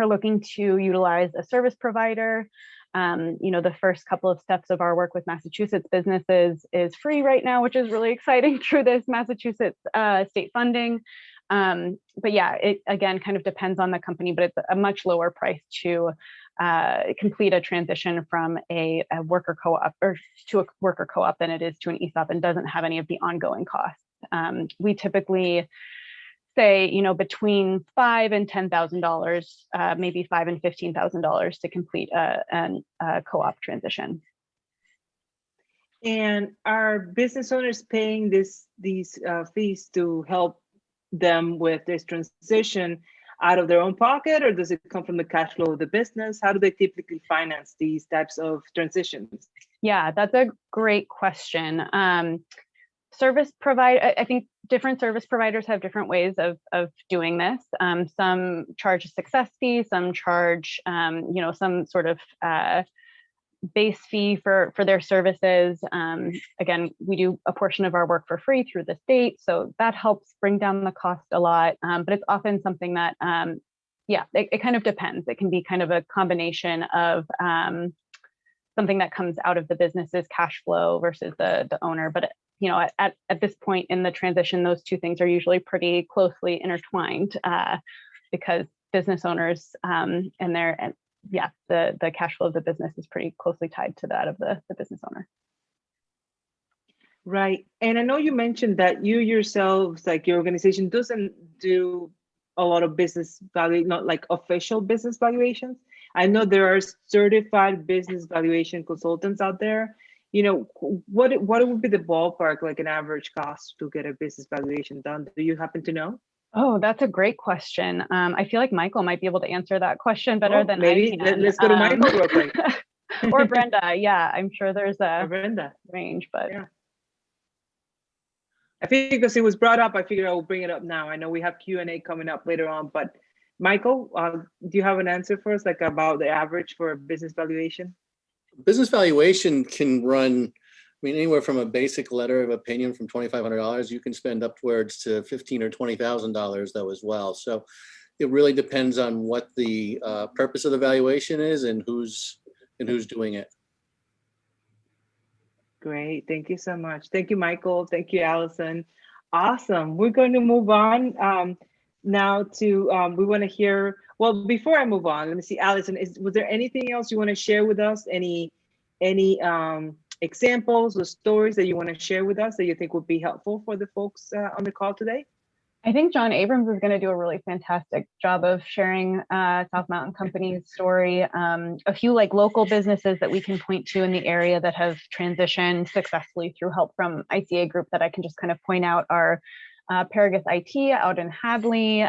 looking to utilize a service provider. The first couple of steps of our work with Massachusetts businesses is free right now, which is really exciting through this Massachusetts state funding. But yeah, it again kind of depends on the company, but it's a much lower price to complete a transition from a worker co-op or to a worker co-op than it is to an ESOP, and doesn't have any of the ongoing costs. We typically say, between $5,000 and $10,000, maybe $5,000 and $15,000 to complete a co-op transition. And are business owners paying these fees to help them with this transition out of their own pocket, or does it come from the cash flow of the business? How do they typically finance these types of transitions? Yeah, that's a great question. Service provider, I think different service providers have different ways of doing this. Some charge a success fee, some charge, some sort of base fee for their services. Again, we do a portion of our work for free through the state, so that helps bring down the cost a lot. But it's often something that, it kind of depends. It can be kind of a combination of something that comes out of the business's cash flow versus the owner. But at this point in the transition, those two things are usually pretty closely intertwined because business owners the cash flow of the business is pretty closely tied to that of the business owner. Right. And I know you mentioned that you yourselves, like your organization, doesn't do a lot of business value, not like official business valuations. I know there are certified business valuation consultants out there. What would be the ballpark, like an average cost to get a business valuation done? Do you happen to know? Oh, that's a great question. I feel like Michael might be able to answer that question better than maybe. I can. Let's go to Michael real quick. Or Brenda. Yeah, I'm sure there's a Brenda range, but yeah. I think because it was brought up, I figured I will bring it up now. I know we have Q&A coming up later on, but Michael, do you have an answer for us, like about the average for a business valuation? Business valuation can run, anywhere from a basic letter of opinion from $2,500, you can spend upwards to $15,000 or $20,000 though as well. So it really depends on what the purpose of the valuation is and who's doing it. Great, thank you so much. Thank you, Michael. Thank you, Allison. Awesome. We're going to move on now to we want to hear. Well, before I move on, let me see, Allison. Was there anything else you want to share with us? Any examples or stories that you want to share with us that you think would be helpful for the folks on the call today? I think John Abrams is going to do a really fantastic job of sharing South Mountain Company's story. A few like local businesses that we can point to in the area that have transitioned successfully through help from ICA Group that I can just kind of point out are Paragus IT out in Hadley,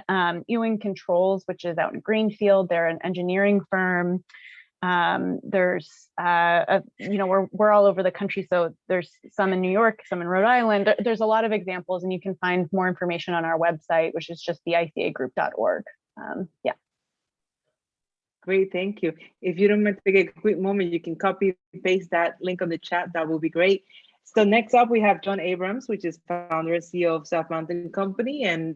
Ewing Controls, which is out in Greenfield. They're an engineering firm. There's we're all over the country, so there's some in New York, some in Rhode Island. There's a lot of examples, and you can find more information on our website, which is just theicagroup.org. Great, thank you. If you don't mind to take a quick moment, you can copy and paste that link on the chat. That will be great. So next up, we have John Abrams, which is founder and CEO of South Mountain Company. And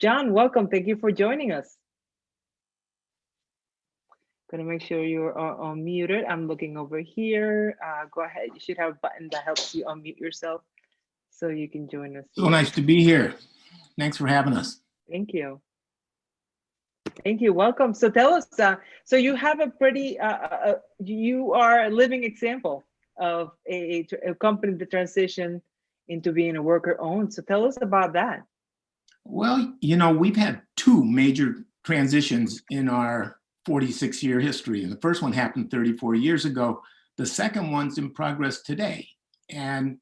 John, welcome. Thank you for joining us. Gonna make sure you're unmuted. I'm looking over here. Go ahead. You should have a button that helps you unmute yourself so you can join us. So nice to be here. Thanks for having us. Thank you. Thank you. Welcome. So tell us, so you have a pretty, you are a living example of a company that transitioned into being a worker owned. So tell us about that. Well, you know, we've had two major transitions in our 46-year history. And the first one happened 34 years ago. The second one's in progress today. And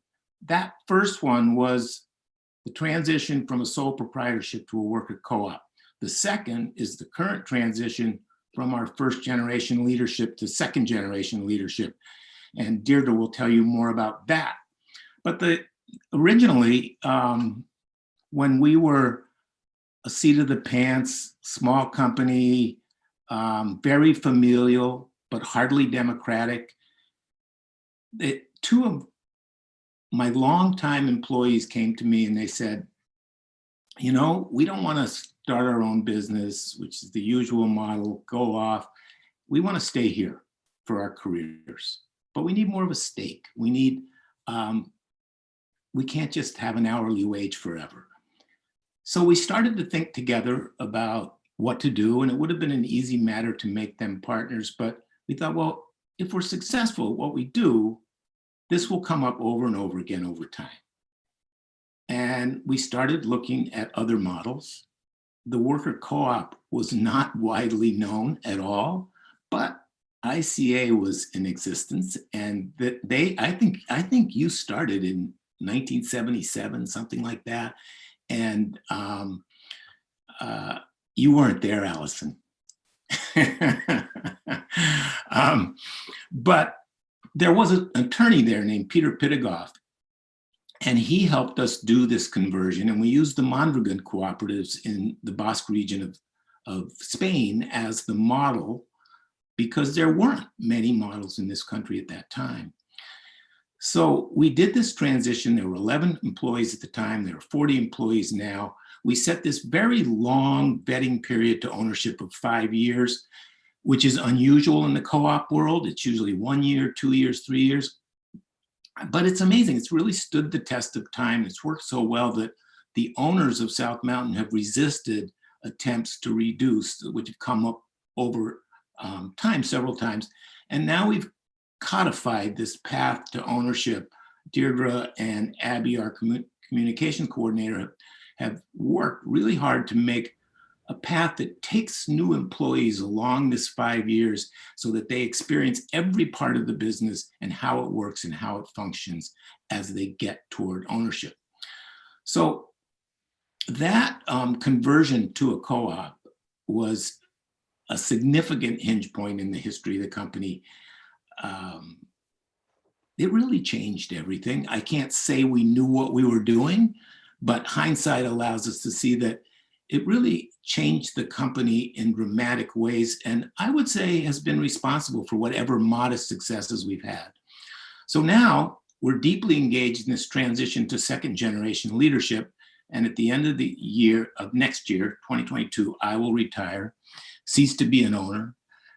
that first one was the transition from a sole proprietorship to a worker co-op. The second is the current transition from our first generation leadership to second generation leadership. And Deirdre will tell you more about that. But originally, when we were a seat of the pants, small company, very familial, but hardly democratic, two of my longtime employees came to me and they said, you know, we don't want to start our own business, which is the usual model, go off. We want to stay here for our careers, but we need more of a stake. We need, we can't just have an hourly wage forever. So we started to think together about what to do, and it would have been an easy matter to make them partners, but we thought, well, if we're successful at what we do, this will come up over and over again over time. And we started looking at other models. The worker co-op was not widely known at all, but ICA was in existence, and that I think you started in 1977, something like that, and you weren't there, Allison. But there was an attorney there named Peter Pitagoff, and he helped us do this conversion. And we used the Mondragon cooperatives in the Basque region of Spain as the model, because there weren't many models in this country at that time. So we did this transition. There were 11 employees at the time. There are 40 employees now. We set this very long vetting period to ownership of 5 years, which is unusual in the co-op world. It's usually 1 year, 2 years, 3 years. But it's amazing. It's really stood the test of time. It's worked so well that the owners of South Mountain have resisted attempts to reduce, which have come up over time, several times. And now we've codified this path to ownership. Deirdre and Abby, our communication coordinator, have worked really hard to make a path that takes new employees along this 5 years so that they experience every part of the business and how it works and how it functions as they get toward ownership. So that conversion to a co-op was a significant hinge point in the history of the company. It really changed everything. I can't say we knew what we were doing, but hindsight allows us to see that it really changed the company in dramatic ways, and I would say has been responsible for whatever modest successes we've had. So now we're deeply engaged in this transition to second generation leadership, and at the end of the year of next year, 2022, I will retire, cease to be an owner.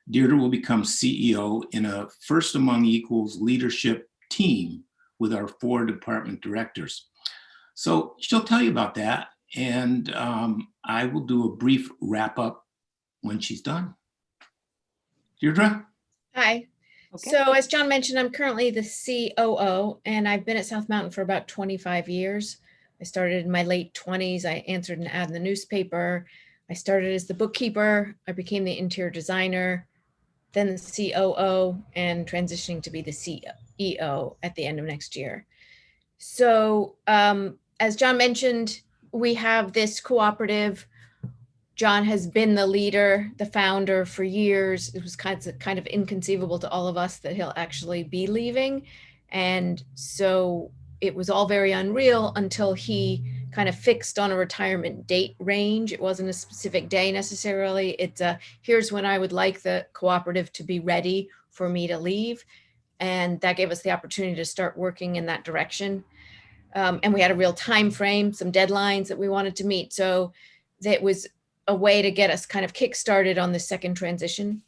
Deirdre will become CEO in a first among equals leadership team with our 4 department directors. So she'll tell you about that, and I will do a brief wrap up when she's done. Deirdre? Hi. Okay. So as John mentioned, I'm currently the COO, and I've been at South Mountain for about 25 years. I started in my late 20s. I answered an ad in the newspaper. I started as the bookkeeper. I became the interior designer, then the COO, and transitioning to be the CEO at the end of next year. So as John mentioned, we have this cooperative. John has been the leader, the founder for years. It was kind of inconceivable to all of us that he'll actually be leaving. And so it was all very unreal until he kind of fixed on a retirement date range. It wasn't a specific day necessarily. It's here's when I would like the cooperative to be ready for me to leave. And that gave us the opportunity to start working in that direction. And we had a real time frame, some deadlines that we wanted to meet. So that was a way to get us kind of kick-started on the second transition.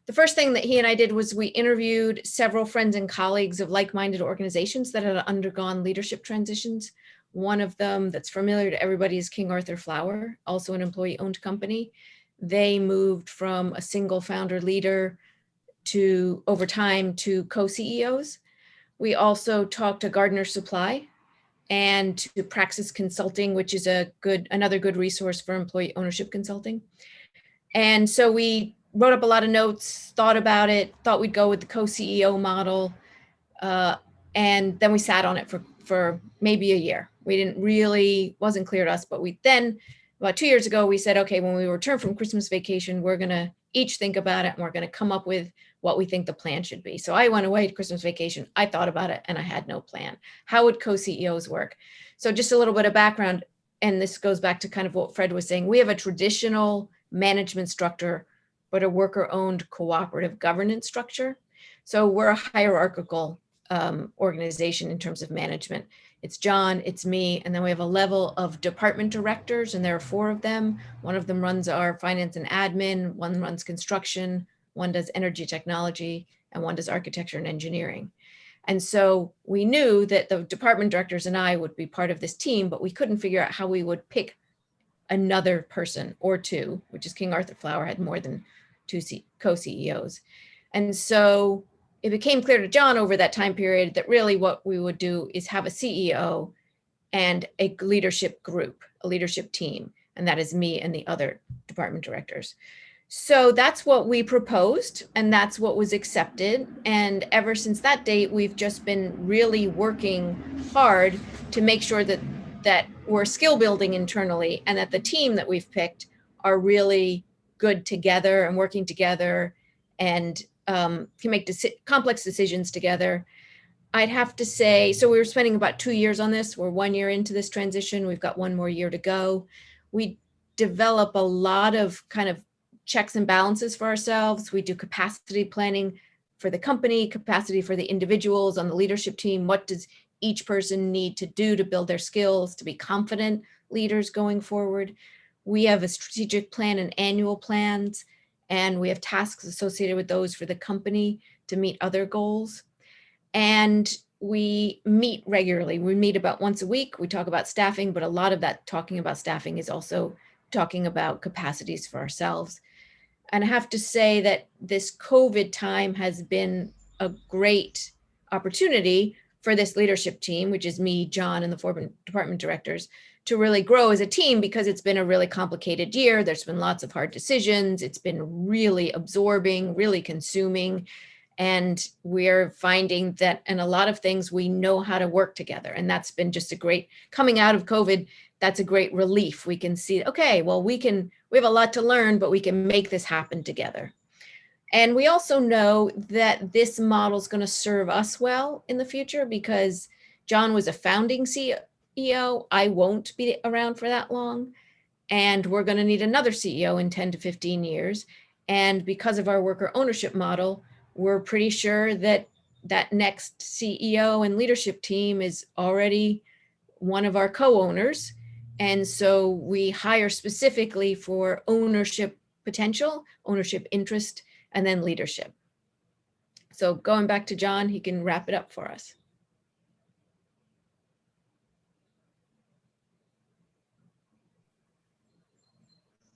The first thing that he and I did was we interviewed several friends and colleagues of like-minded organizations that had undergone leadership transitions. One of them that's familiar to everybody is King Arthur Flour, also an employee-owned company. They moved from a single founder leader to, over time, to co-CEOs. We also talked to Gardner Supply and to Praxis Consulting, which is another good resource for employee ownership consulting. And so we wrote up a lot of notes, thought about it, thought we'd go with the co-CEO model. And then we sat on it for maybe a year. Wasn't clear to us, but we then, about 2 years ago, we said, okay, when we return from Christmas vacation, we're gonna each think about it and we're gonna come up with what we think the plan should be. So I went away to Christmas vacation, I thought about it and I had no plan. How would co-CEOs work? So just a little bit of background, and this goes back to kind of what Fred was saying. We have a traditional management structure, but a worker-owned cooperative governance structure. So we're a hierarchical organization in terms of management. It's John, it's me, and then we have a level of department directors, and there are 4 of them. One of them runs our finance and admin, one runs construction, one does energy technology, and one does architecture and engineering. And so we knew that the department directors and I would be part of this team, but we couldn't figure out how we would pick another person or 2, which is King Arthur Flour had more than 2 co-CEOs. And so it became clear to John over that time period that really what we would do is have a CEO and a leadership group, a leadership team, and that is me and the other department directors. So that's what we proposed, and that's what was accepted. And ever since that date, we've just been really working hard to make sure that we're skill building internally, and that the team that we've picked are really good together and working together and can make complex decisions together. I'd have to say, so we were spending about 2 years on this. We're 1 year into this transition. We've got 1 more year to go. We develop a lot of kind of checks and balances for ourselves. We do capacity planning for the company, capacity for the individuals on the leadership team. What does each person need to do to build their skills, to be confident leaders going forward? We have a strategic plan and annual plans, and we have tasks associated with those for the company to meet other goals. And we meet regularly. We meet about once a week. We talk about staffing, but a lot of that talking about staffing is also talking about capacities for ourselves. And I have to say that this COVID time has been a great opportunity for this leadership team, which is me, John, and the 4 department directors, to really grow as a team, because it's been a really complicated year. There's been lots of hard decisions. It's been really absorbing, really consuming. And we're finding that in a lot of things, we know how to work together. And that's been just a great, coming out of COVID, that's a great relief. We can see, okay, well, we have a lot to learn, but we can make this happen together. And we also know that this model is going to serve us well in the future, because John was a founding CEO. I won't be around for that long. And we're going to need another CEO in 10 to 15 years. And because of our worker ownership model, we're pretty sure that that next CEO and leadership team is already one of our co-owners. And so we hire specifically for ownership potential, ownership interest, and then leadership. So going back to John, he can wrap it up for us.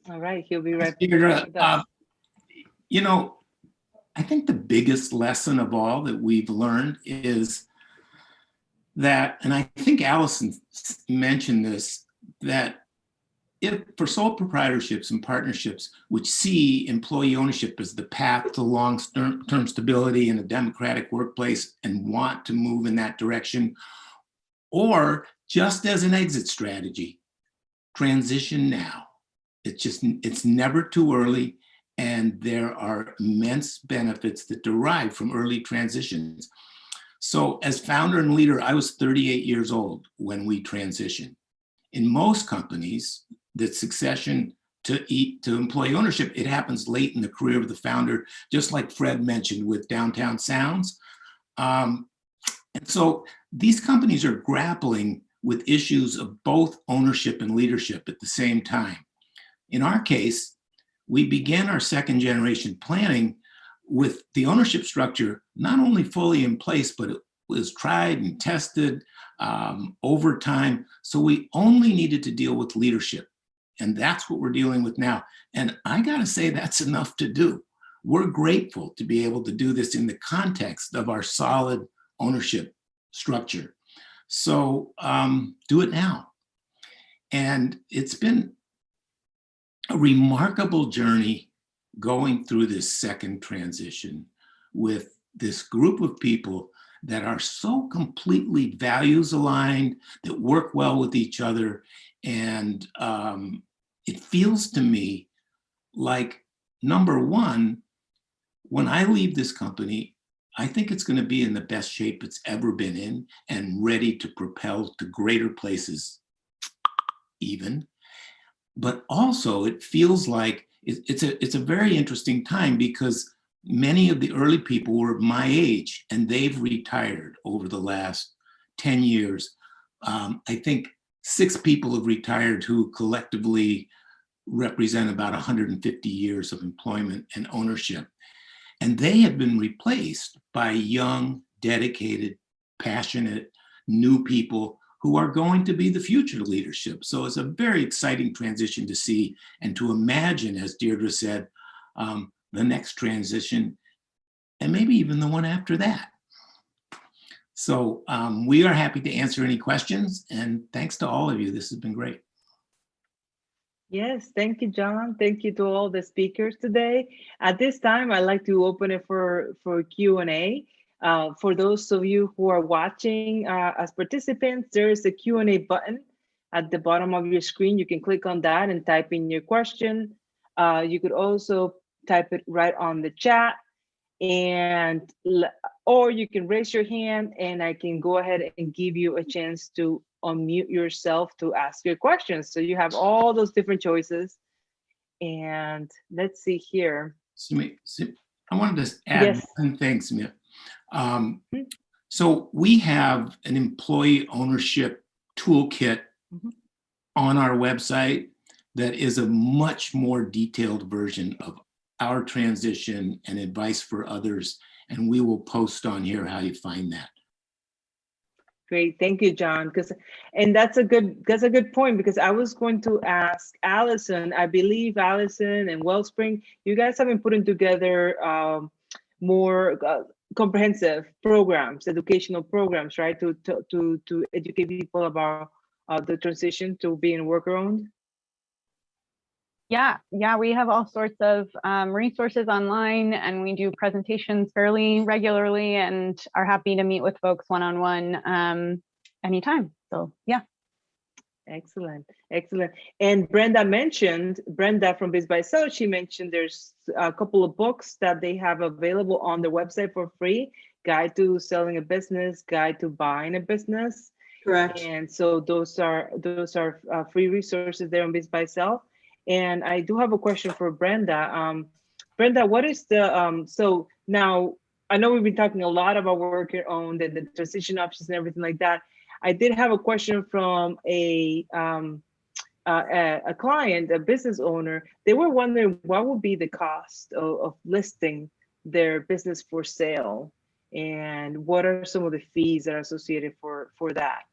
All right, he'll be right Deirdre, back. you know, I think the biggest lesson of all that we've learned is that, and I think Allison mentioned this, that if for sole proprietorships and partnerships which see employee ownership as the path to long-term stability in a democratic workplace and want to move in that direction, or just as an exit strategy, transition now. It's never too early, and there are immense benefits that derive from early transitions. So as founder and leader, I was 38 years old when we transitioned. In most companies, the succession to employee ownership, it happens late in the career of the founder, just like Fred mentioned with Downtown Sounds. And so these companies are grappling with issues of both ownership and leadership at the same time. In our case, we began our second generation planning with the ownership structure not only fully in place, but it was tried and tested over time. So we only needed to deal with leadership. And that's what we're dealing with now. And I gotta say, that's enough to do. We're grateful to be able to do this in the context of our solid ownership structure. So do it now. And it's been a remarkable journey going through this second transition with this group of people that are so completely values aligned, that work well with each other. And it feels to me like, number one, when I leave this company, I think it's going to be in the best shape it's ever been in and ready to propel to greater places even. But also it feels like it's a very interesting time because many of the early people were my age and they've retired over the last 10 years. I think 6 people have retired who collectively represent about 150 years of employment and ownership. And they have been replaced by young, dedicated, passionate, new people who are going to be the future leadership. So it's a very exciting transition to see and to imagine, as Deirdre said, the next transition and maybe even the one after that. So we are happy to answer any questions, and thanks to all of you. This has been great. Yes, thank you, John. Thank you to all the speakers today. At this time, I'd like to open it for Q&A. For those of you who are watching as participants, there is a Q&A button at the bottom of your screen. You can click on that and type in your question. You could also type it right on the chat, or you can raise your hand and I can go ahead and give you a chance to unmute yourself to ask your questions. So you have all those different choices. And let's see here. I wanted to add one thing, Samir. So we have an employee ownership toolkit on our website that is a much more detailed version of our transition and advice for others. And we will post on here how you find that. Great, thank you, John. And that's a good point, because I was going to ask Allison. I believe Allison and Wellspring, you guys have been putting together more comprehensive programs, educational programs, right? To educate people about the transition to being worker owned. Yeah, we have all sorts of resources online, and we do presentations fairly regularly and are happy to meet with folks one-on-one anytime. So yeah. Excellent. And Brenda from BizBySell, she mentioned there's a couple of books that they have available on their website for free: Guide to Selling a Business, Guide to Buying a Business. Correct. And so those are free resources there on BizBySell. And I do have a question for Brenda. Brenda, what is the, so now I know we've been talking a lot about worker owned and the transition options and everything like that. I did have a question from a client, a business owner. They were wondering what would be the cost of listing their business for sale, and what are some of the fees that are associated for that?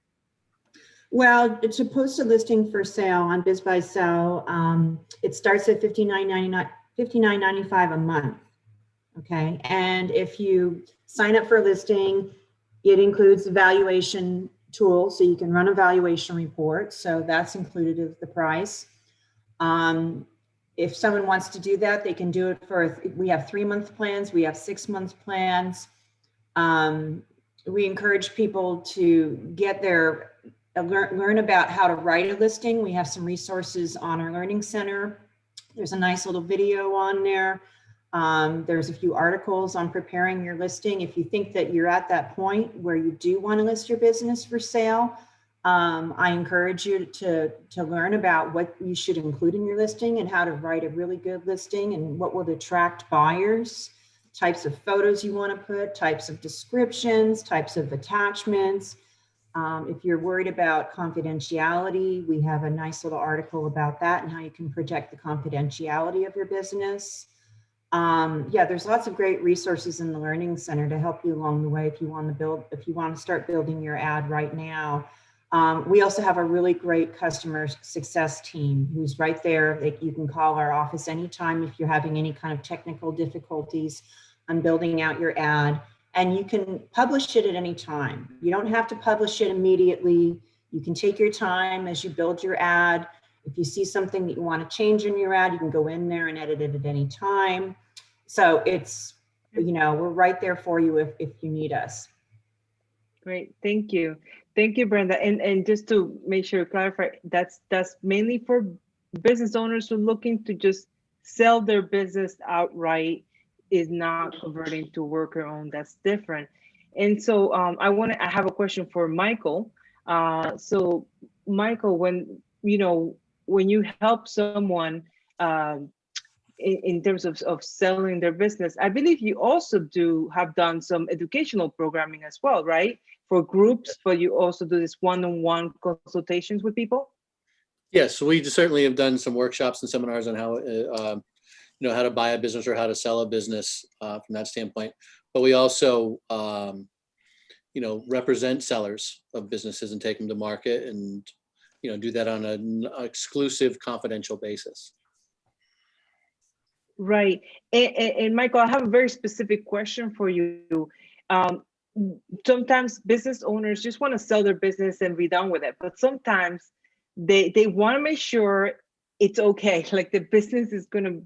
Well, to post a listing for sale on BizBySell, it starts at $59.95 a month. Okay, and if you sign up for a listing, it includes a valuation tool, so you can run a valuation report. So that's included in the price. If someone wants to do that, they can do it for. We have 3-month plans. We have 6-month plans. We encourage people to get their learn about how to write a listing. We have some resources on our Learning Center. There's a nice little video on there. There's a few articles on preparing your listing. If you think that you're at that point where you do want to list your business for sale, I encourage you to learn about what you should include in your listing and how to write a really good listing and what will attract buyers. types of photos you want to put, types of descriptions, types of attachments. If you're worried about confidentiality, we have a nice little article about that and how you can protect the confidentiality of your business. Yeah, there's lots of great resources in the Learning Center to help you along the way if you want to start building your ad right now. We also have a really great customer success team who's right there. You can call our office anytime if you're having any kind of technical difficulties on building out your ad. And you can publish it at any time. You don't have to publish it immediately. You can take your time as you build your ad. If you see something that you want to change in your ad, you can go in there and edit it at any time. So it's, we're right there for you if you need us. Great, thank you. Thank you, Brenda. And just to make sure to clarify, that's mainly for business owners who are looking to just sell their business outright, is not converting to worker owned. That's different. And so I have a question for Michael. So Michael, when you help someone in terms of selling their business, I believe you also have done some educational programming as well, right? For groups, but you also do this one-on-one consultations with people? Yes, we certainly have done some workshops and seminars on how how to buy a business or how to sell a business from that standpoint. But we also represent sellers of businesses and take them to market, and do that on an exclusive confidential basis. Right. And Michael, I have a very specific question for you. Sometimes business owners just want to sell their business and be done with it, but sometimes they want to make sure it's okay, like the business is going to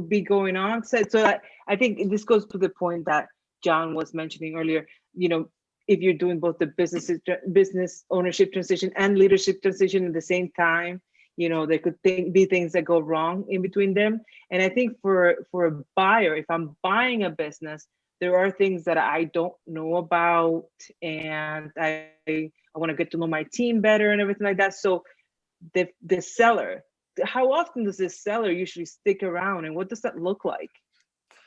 be going on. So I think this goes to the point that John was mentioning earlier. If you're doing both the business ownership transition and leadership transition at the same time, there could be things that go wrong in between them. And I think for a buyer, if I'm buying a business, there are things that I don't know about, and I want to get to know my team better and everything like that. So the seller, how often does this seller usually stick around, and what does that look like?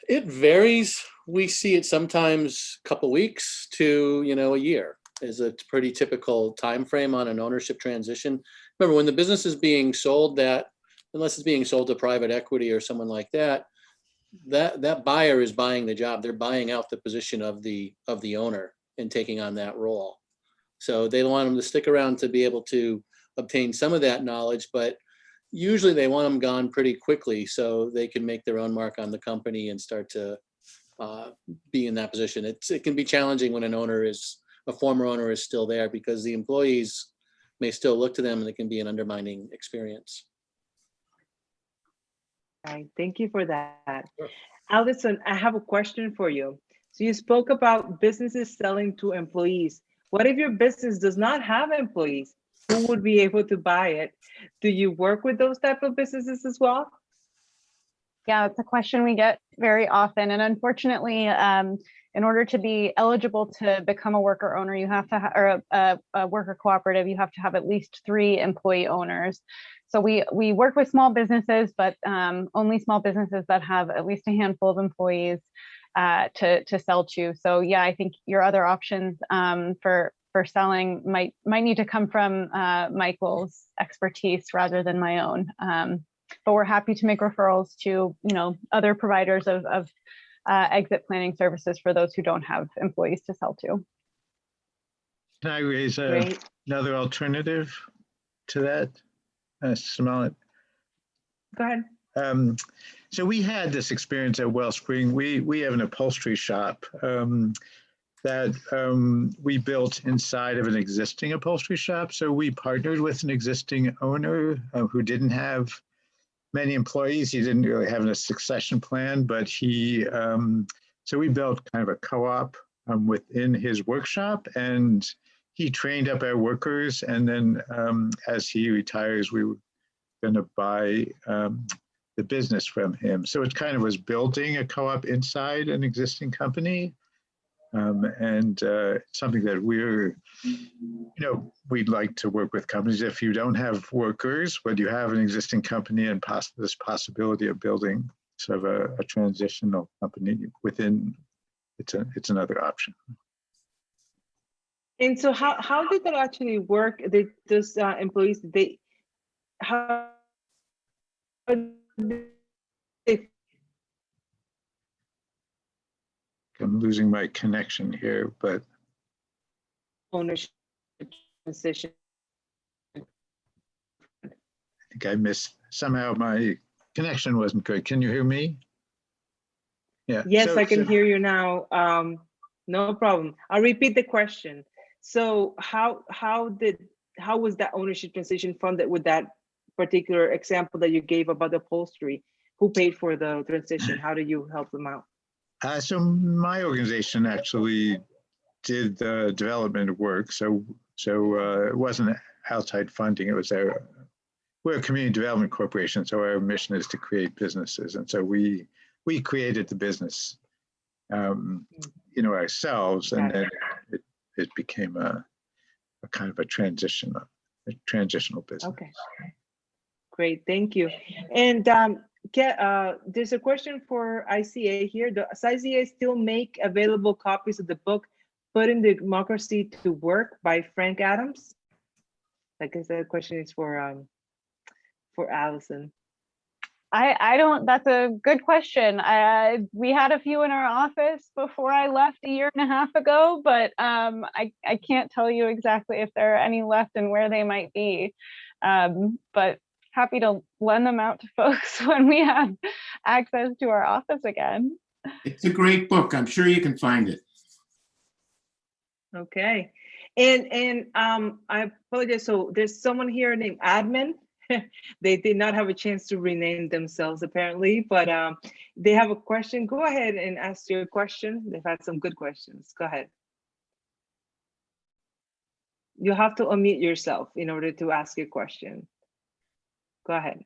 It varies. We see it sometimes a couple weeks to a year is a pretty typical time frame on an ownership transition. Remember, when the business is being sold, unless it's being sold to private equity or someone like that, that buyer is buying the job. They're buying out the position of the owner and taking on that role. So they want them to stick around to be able to obtain some of that knowledge, but usually they want them gone pretty quickly so they can make their own mark on the company and start to be in that position. It can be challenging when a former owner is still there, because the employees may still look to them, and it can be an undermining experience. Right, thank you for that. Sure. Allison, I have a question for you. So you spoke about businesses selling to employees. What if your business does not have employees? Who would be able to buy it? Do you work with those type of businesses as well? Yeah, it's a question we get very often. And unfortunately, in order to be eligible to become a worker owner, you have to or a worker cooperative, you have to have at least 3 employee owners. So we work with small businesses, but only small businesses that have at least a handful of employees to sell to. So yeah, I think your other options for selling might need to come from Michael's expertise rather than my own. But we're happy to make referrals to other providers of exit planning services for those who don't have employees to sell to. Can I raise another alternative to that, Samalit? Go ahead. So we had this experience at Wellspring. We have an upholstery shop that we built inside of an existing upholstery shop. So we partnered with an existing owner who didn't have many employees. He didn't really have a succession plan, but so we built kind of a co-op within his workshop, and he trained up our workers. And then as he retires, we were going to buy the business from him. So it kind of was building a co-op inside an existing company. And something that we'd like to work with companies. If you don't have workers, but you have an existing company and this possibility of building sort of a transitional company within, it's another option. And so how did that actually work? Those employees, how they I'm losing my connection here, but ownership transition? I think I missed, somehow my connection wasn't good. Can you hear me? Yeah. Yes, I can hear you now. No problem. I'll repeat the question. So how was that ownership transition funded with that particular example that you gave about the upholstery? Who paid for the transition? How do you help them out? So my organization actually did the development work. So it wasn't outside funding. It was we're a community development corporation. So our mission is to create businesses. And so we created the business, ourselves, and then it became a kind of a transitional business. Okay, great, thank you. And there's a question for ICA here. Does ICA still make available copies of the book Putting Democracy to Work by Frank Adams? I guess the question is for Allison. I don't, that's a good question. We had a few in our office before I left a year and a half ago, but I can't tell you exactly if there are any left and where they might be. But happy to lend them out to folks when we have access to our office again. It's a great book. I'm sure you can find it. Okay. And I apologize. So there's someone here named Admin. They did not have a chance to rename themselves apparently, but they have a question. Go ahead and ask your question. They've had some good questions. Go ahead. You have to unmute yourself in order to ask your question. Go ahead.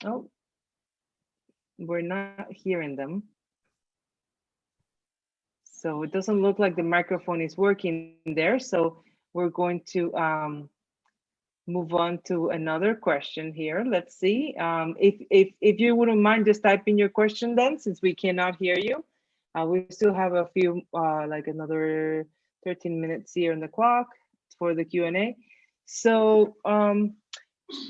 Oh, we're not hearing them. So it doesn't look like the microphone is working there. So we're going to move on to another question here. Let's see. If you wouldn't mind just typing your question then, since we cannot hear you. We still have a few, like another 13 minutes here on the clock for the Q&A. So, oh,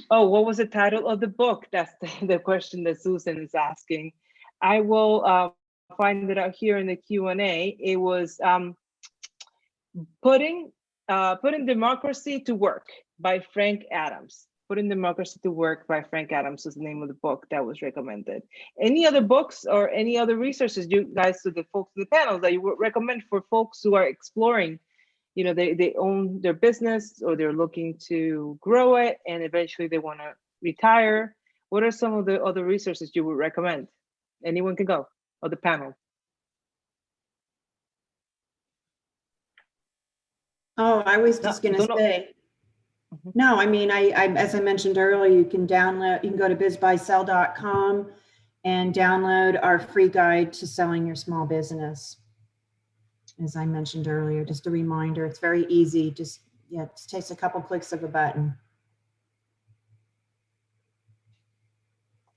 what was the title of the book? That's the question that Susan is asking. I will find it out here in the Q&A. It was Putting Democracy to Work by Frank Adams. Putting Democracy to Work by Frank Adams is the name of the book that was recommended. Any other books or any other resources you guys, to the folks in the panel, that you would recommend for folks who are exploring, they own their business or they're looking to grow it and eventually they want to retire? What are some of the other resources you would recommend? Anyone can go, or the panel. Oh, I was just going to say, no, I mean, I as I mentioned earlier, you can go to BizBySell.com and download our free guide to selling your small business. As I mentioned earlier, just a reminder, it's very easy. It just takes a couple clicks of a button.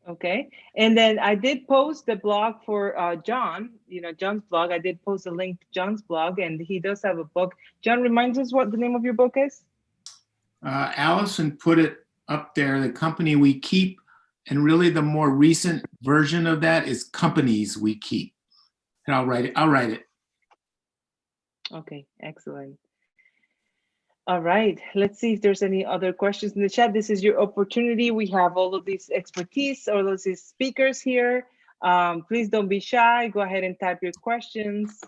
Okay, and then I did post the blog for John, John's blog. I did post a link to John's blog, and he does have a book. John, reminds us what the name of your book is? Allison put it up there, The Company We Keep, and really the more recent version of that is Companies We Keep. And I'll write it. Okay, excellent. All right, let's see if there's any other questions in the chat. This is your opportunity. We have all of these expertise, all of these speakers here. Please don't be shy. Go ahead and type your questions.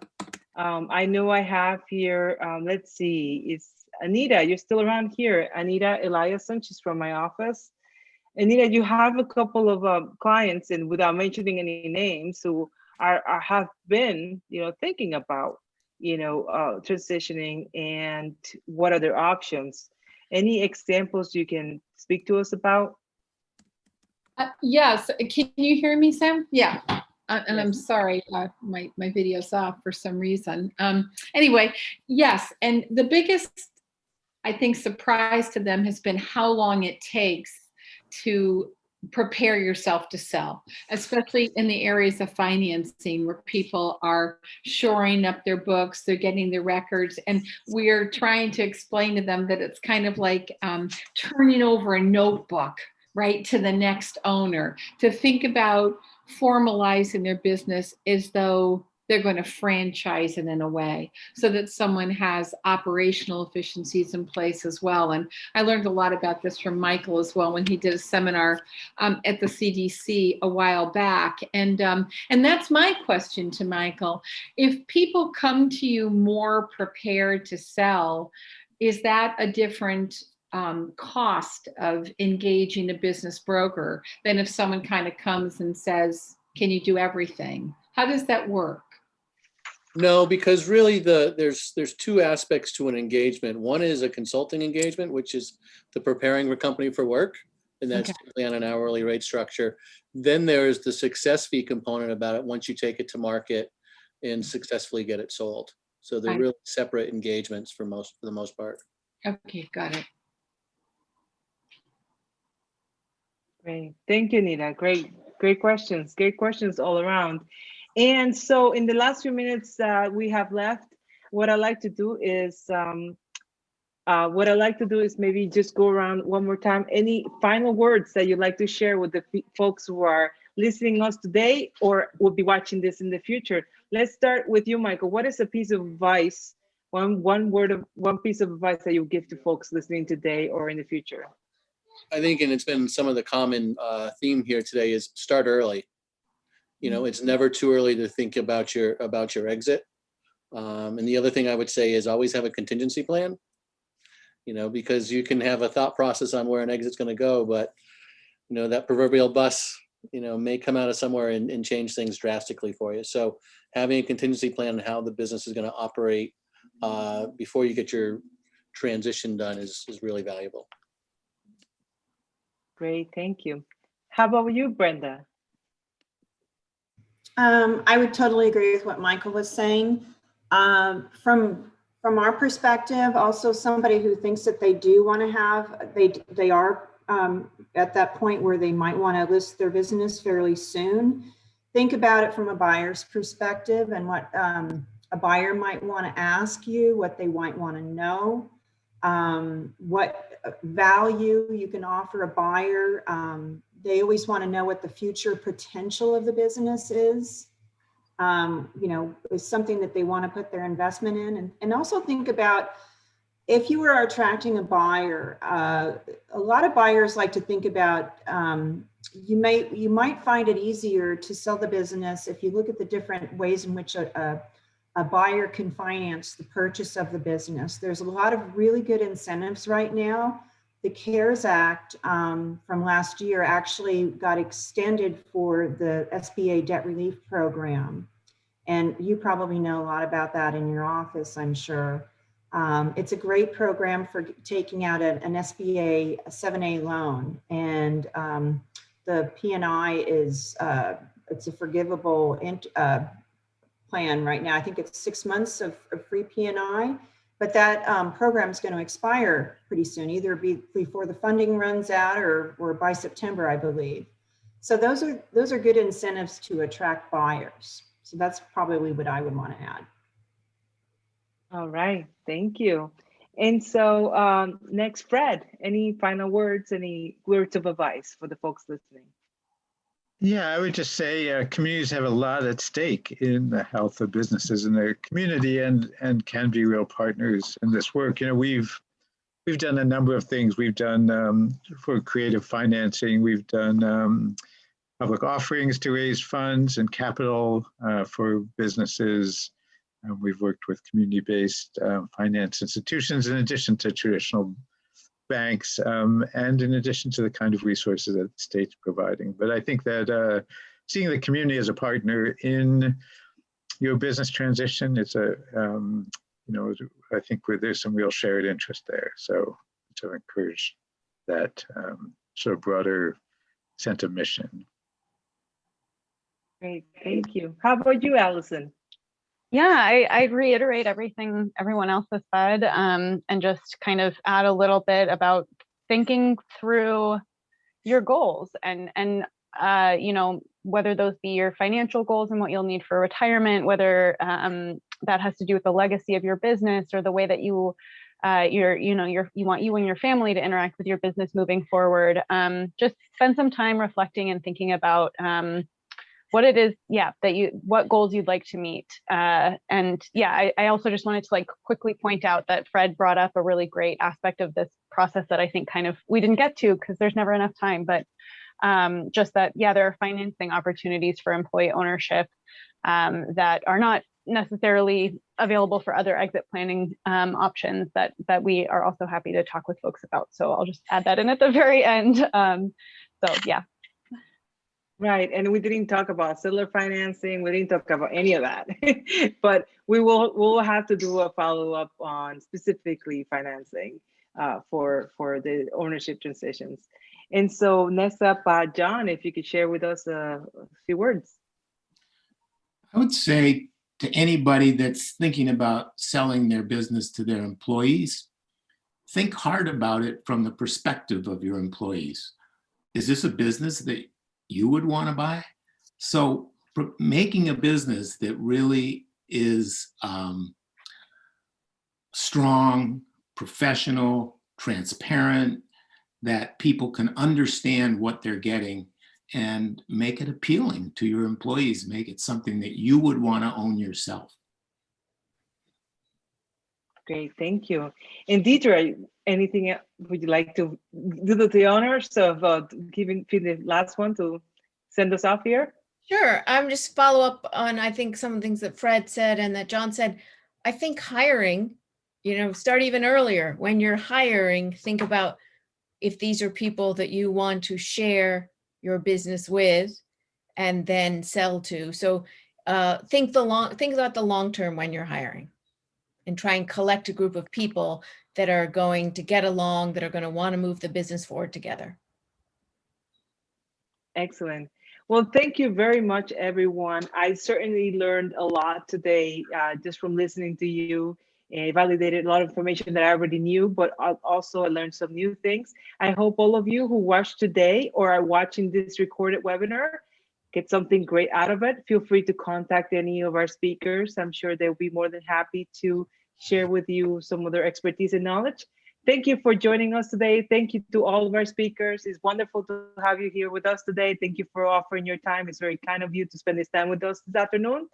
I know I have here, let's see, it's Anita. You're still around here. Anita Eliason, she's from my office. Anita, you have a couple of clients, and without mentioning any names, who have been, thinking about transitioning and what are their options. Any examples you can speak to us about? Yes, can you hear me, Sam? Yeah, and Yes. I'm sorry, my video's off for some reason. Anyway, yes, and the biggest, I think, surprise to them has been how long it takes to prepare yourself to sell, especially in the areas of financing where people are shoring up their books, they're getting their records, and we're trying to explain to them that it's kind of like turning over a notebook, right, to the next owner, to think about formalizing their business as though they're going to franchise it in a way so that someone has operational efficiencies in place as well. And I learned a lot about this from Michael as well when he did a seminar at the CDC a while back. And that's my question to Michael. If people come to you more prepared to sell, is that a different cost of engaging a business broker than if someone kind of comes and says, can you do everything? How does that work? No, because really there's two aspects to an engagement. One is a consulting engagement, which is the preparing a company for work, and that's typically on an hourly rate structure. Then there's the success fee component about it once you take it to market and successfully get it sold. So they're really separate engagements for the most part. Okay, got it. Great. Thank you, Nita. Great questions. Great questions all around. And so in the last few minutes we have left, what I like to do is maybe just go around one more time. Any final words that you'd like to share with the folks who are listening us today or will be watching this in the future? Let's start with you, Michael. What is a piece of advice, one piece of advice that you give to folks listening today or in the future? I think, and it's been some of the common theme here today, is start early. You know, it's never too early to think about your exit. And the other thing I would say is always have a contingency plan, you know, because you can have a thought process on where an exit's going to go, but, you know, that proverbial bus, you know, may come out of somewhere and change things drastically for you. So having a contingency plan on how the business is going to operate before you get your transition done is really valuable. Great, thank you. How about you, Brenda? I would totally agree with what Michael was saying. From our perspective, also somebody who thinks that they do want to have, they are at that point where they might want to list their business fairly soon. Think about it from a buyer's perspective and what a buyer might want to ask you, what they might want to know, what value you can offer a buyer. They always want to know what the future potential of the business is. You know, is something that they want to put their investment in. And also think about if you were attracting a buyer, a lot of buyers like to think about, you might find it easier to sell the business if you look at the different ways in which a buyer can finance the purchase of the business. There's a lot of really good incentives right now. The CARES Act from last year actually got extended for the SBA debt relief program. And you probably know a lot about that in your office, I'm sure. It's a great program for taking out an SBA 7A loan. And the P&I is, it's a forgivable plan right now. I think it's 6 months of free P&I. But that program is going to expire pretty soon, either before the funding runs out or by September, I believe. So those are good incentives to attract buyers. So that's probably what I would want to add. All right, thank you. And so next, Fred, any final words, any words of advice for the folks listening? Yeah, I would just say communities have a lot at stake in the health of businesses in their community and can be real partners in this work. You know, we've done a number of things. We've done for creative financing, we've done public offerings to raise funds and capital for businesses. We've worked with community-based finance institutions in addition to traditional banks, and in addition to the kind of resources that the state's providing. But I think that seeing the community as a partner in your business transition, it's a, you know, I think there's some real shared interest there. So to encourage that sort of broader sense of mission. Great, thank you. How about you, Allison? Yeah, I'd reiterate everything everyone else has said, and just kind of add a little bit about thinking through your goals and you know, whether those be your financial goals and what you'll need for retirement, whether that has to do with the legacy of your business or the way that you you want you and your family to interact with your business moving forward. Just spend some time reflecting and thinking about what it is, what goals you'd like to meet. And yeah, I also just wanted to like quickly point out that Fred brought up a really great aspect of this process that I think kind of we didn't get to because there's never enough time, but just that, yeah, there are financing opportunities for employee ownership that are not necessarily available for other exit planning options that we are also happy to talk with folks about. So I'll just add that in at the very end. So yeah. Right, and we didn't talk about seller financing. We didn't talk about any of that, but we'll have to do a follow-up on specifically financing for the ownership transitions. And so next up, John, if you could share with us a few words. I would say to anybody that's thinking about selling their business to their employees, think hard about it from the perspective of your employees. Is this a business that you would want to buy? So making a business that really is strong, professional, transparent, that people can understand what they're getting and make it appealing to your employees, make it something that you would want to own yourself. Great, thank you. And Deidre, anything else would you like to do the honors of giving the last one to send us off here? Sure. I'm just follow up on, I think, some of the things that Fred said and that John said. I think hiring, start even earlier. When you're hiring, think about if these are people that you want to share your business with and then sell to. So think about the long term when you're hiring, and try and collect a group of people that are going to get along, that are going to want to move the business forward together. Excellent. Well, thank you very much, everyone. I certainly learned a lot today just from listening to you. It validated a lot of information that I already knew, but also I learned some new things. I hope all of you who watched today or are watching this recorded webinar get something great out of it. Feel free to contact any of our speakers. I'm sure they'll be more than happy to share with you some of their expertise and knowledge. Thank you for joining us today. Thank you to all of our speakers. It's wonderful to have you here with us today. Thank you for offering your time. It's very kind of you to spend this time with us this afternoon.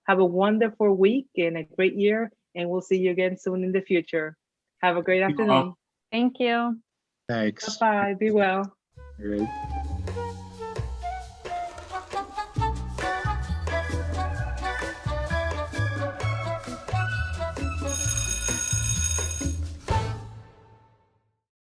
Have a wonderful week and a great year, and we'll see you again soon in the future. Have a great afternoon. Thank you. Thanks. Bye-bye. Be well. All right.